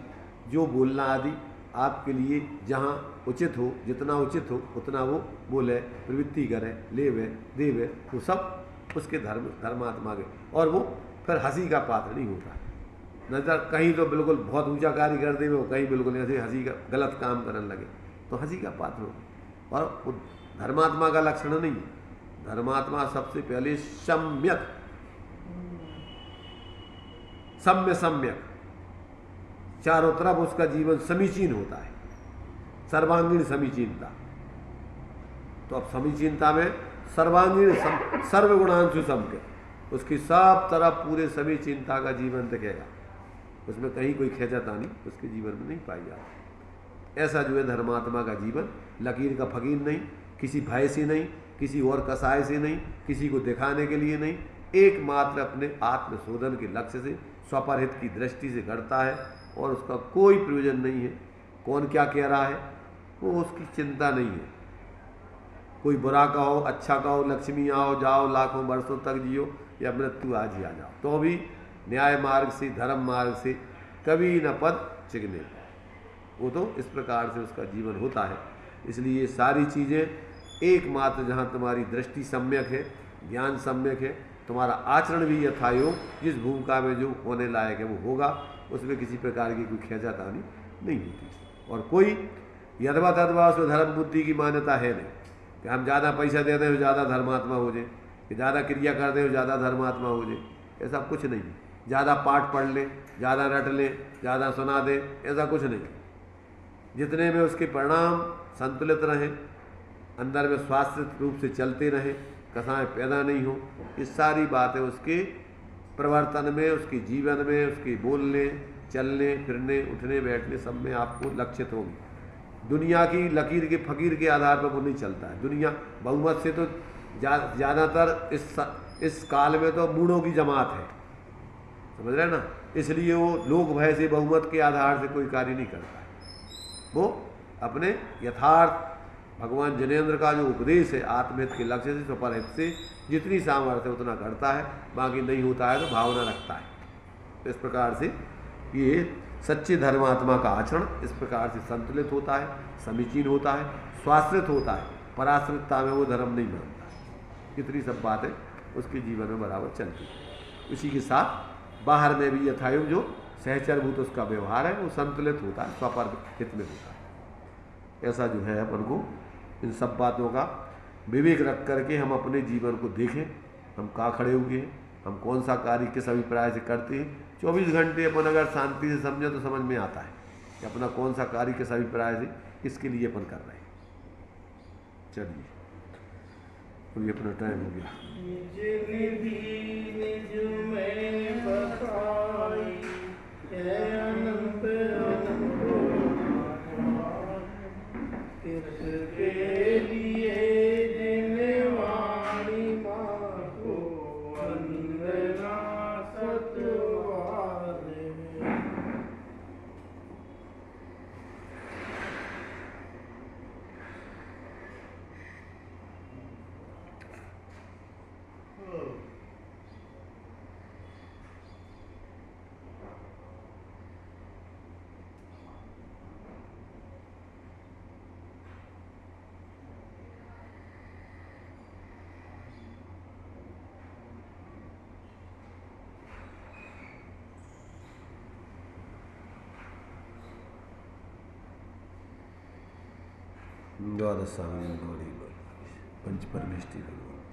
A: जो बोलना आदि आपके लिए जहाँ उचित हो, जितना उचित हो उतना वो बोले, प्रवृत्ति करे, लेवे देवे, वो सब उसके धर्मात्मा के। और वो फिर हंसी का पात्र नहीं होता। नजर कहीं तो बिल्कुल बहुत ऊंचा कार्य कर दे, वो कहीं बिल्कुल ऐसे हंसी का गलत काम करने लगे तो हंसी का पात्र हो। और वो धर्मात्मा का लक्षण नहीं है। धर्मात्मा सबसे पहले सम्यक, सम्यक चारों तरफ उसका जीवन समीचीन होता है, सर्वांगीण समीचीनता। तो अब समीचीनता में सर्वांगीण सर्वगुणांशु समके, उसकी सब तरफ पूरे समीचीनता का जीवन दिखेगा, उसमें कहीं कोई खेचातानी उसके जीवन में नहीं पाई जाती। ऐसा जो है धर्मात्मा का जीवन, लकीर का फकीर नहीं, किसी भय से नहीं, किसी और कसाय से नहीं, किसी को दिखाने के लिए नहीं, एकमात्र अपने आत्मशोधन के लक्ष्य से स्वपरहित की दृष्टि से घटता है और उसका कोई प्रयोजन नहीं है। कौन क्या कह रहा है वो उसकी चिंता नहीं है। कोई बुरा कहो, अच्छा कहो, लक्ष्मी आओ जाओ, लाखों वर्षों तक जियो या मृत्यु आज ही आ जाओ, तो भी न्याय मार्ग से, धर्म मार्ग से कभी न पद चिकने। वो तो इस प्रकार से उसका जीवन होता है। इसलिए ये सारी चीज़ें एकमात्र जहाँ तुम्हारी दृष्टि सम्यक है, ज्ञान सम्यक है, तुम्हारा आचरण भी यथायोग जिस भूमिका में जो होने लायक है वो होगा, उसमें किसी प्रकार की कोई खेचातानी नहीं होती। और कोई यदवा तदवा उसमें धर्म बुद्धि की मान्यता है नहीं कि हम ज़्यादा पैसा दे दें तो ज़्यादा धर्मात्मा हो जाए, कि ज़्यादा क्रिया कर दें तो ज़्यादा धर्मात्मा हो जाए, ऐसा कुछ नहीं। ज़्यादा पाठ पढ़ लें, ज़्यादा रट लें, ज़्यादा सुना दें, ऐसा कुछ नहीं। जितने में उसके परिणाम संतुलित रहें, अंदर में स्वास्थ्य रूप से चलते रहें, कसाएँ पैदा नहीं हो, ये सारी बातें उसके प्रवर्तन में, उसके जीवन में, उसके बोलने चलने फिरने उठने बैठने सब में आपको लक्षित होगी। दुनिया की लकीर के फकीर के आधार पर वो नहीं चलता है। दुनिया बहुमत से तो ज़्यादातर इस काल में तो मूढ़ों की जमात है, समझ रहे ना। इसलिए वो लोक भय से बहुमत के आधार से कोई कार्य नहीं करता है। वो अपने यथार्थ भगवान जिनेंद्र का जो उपदेश है आत्महित के लक्ष्य से, स्वपरहित से जितनी सामर्थ्य उतना करता है, बाकी नहीं होता है तो भावना रखता है। तो इस प्रकार से ये सच्चे धर्मात्मा का आचरण इस प्रकार से संतुलित होता है, समीचीन होता है, स्वाश्रित होता है। पराश्रितता में वो धर्म नहीं मानता। इतनी सब बातें उसके जीवन में बराबर चलती है। इसी के साथ बाहर में भी यथायोग जो सहचरभूत उसका व्यवहार है वो संतुलित होता है, स्वपर हित में होता है। ऐसा जो है अपन को इन सब बातों का विवेक रख करके हम अपने जीवन को देखें, हम कहाँ खड़े हुए हैं, हम कौन सा कार्य किस अभिप्राय से करते हैं। 24 घंटे अपन अगर शांति से समझे तो समझ में आता है कि अपना कौन सा कार्य किस अभिप्राय से किसके लिए अपन कर रहे हैं। चलिए अभी अपना टाइम हो गया। द्वादश गौरी पंच परमेष्टि भगवान।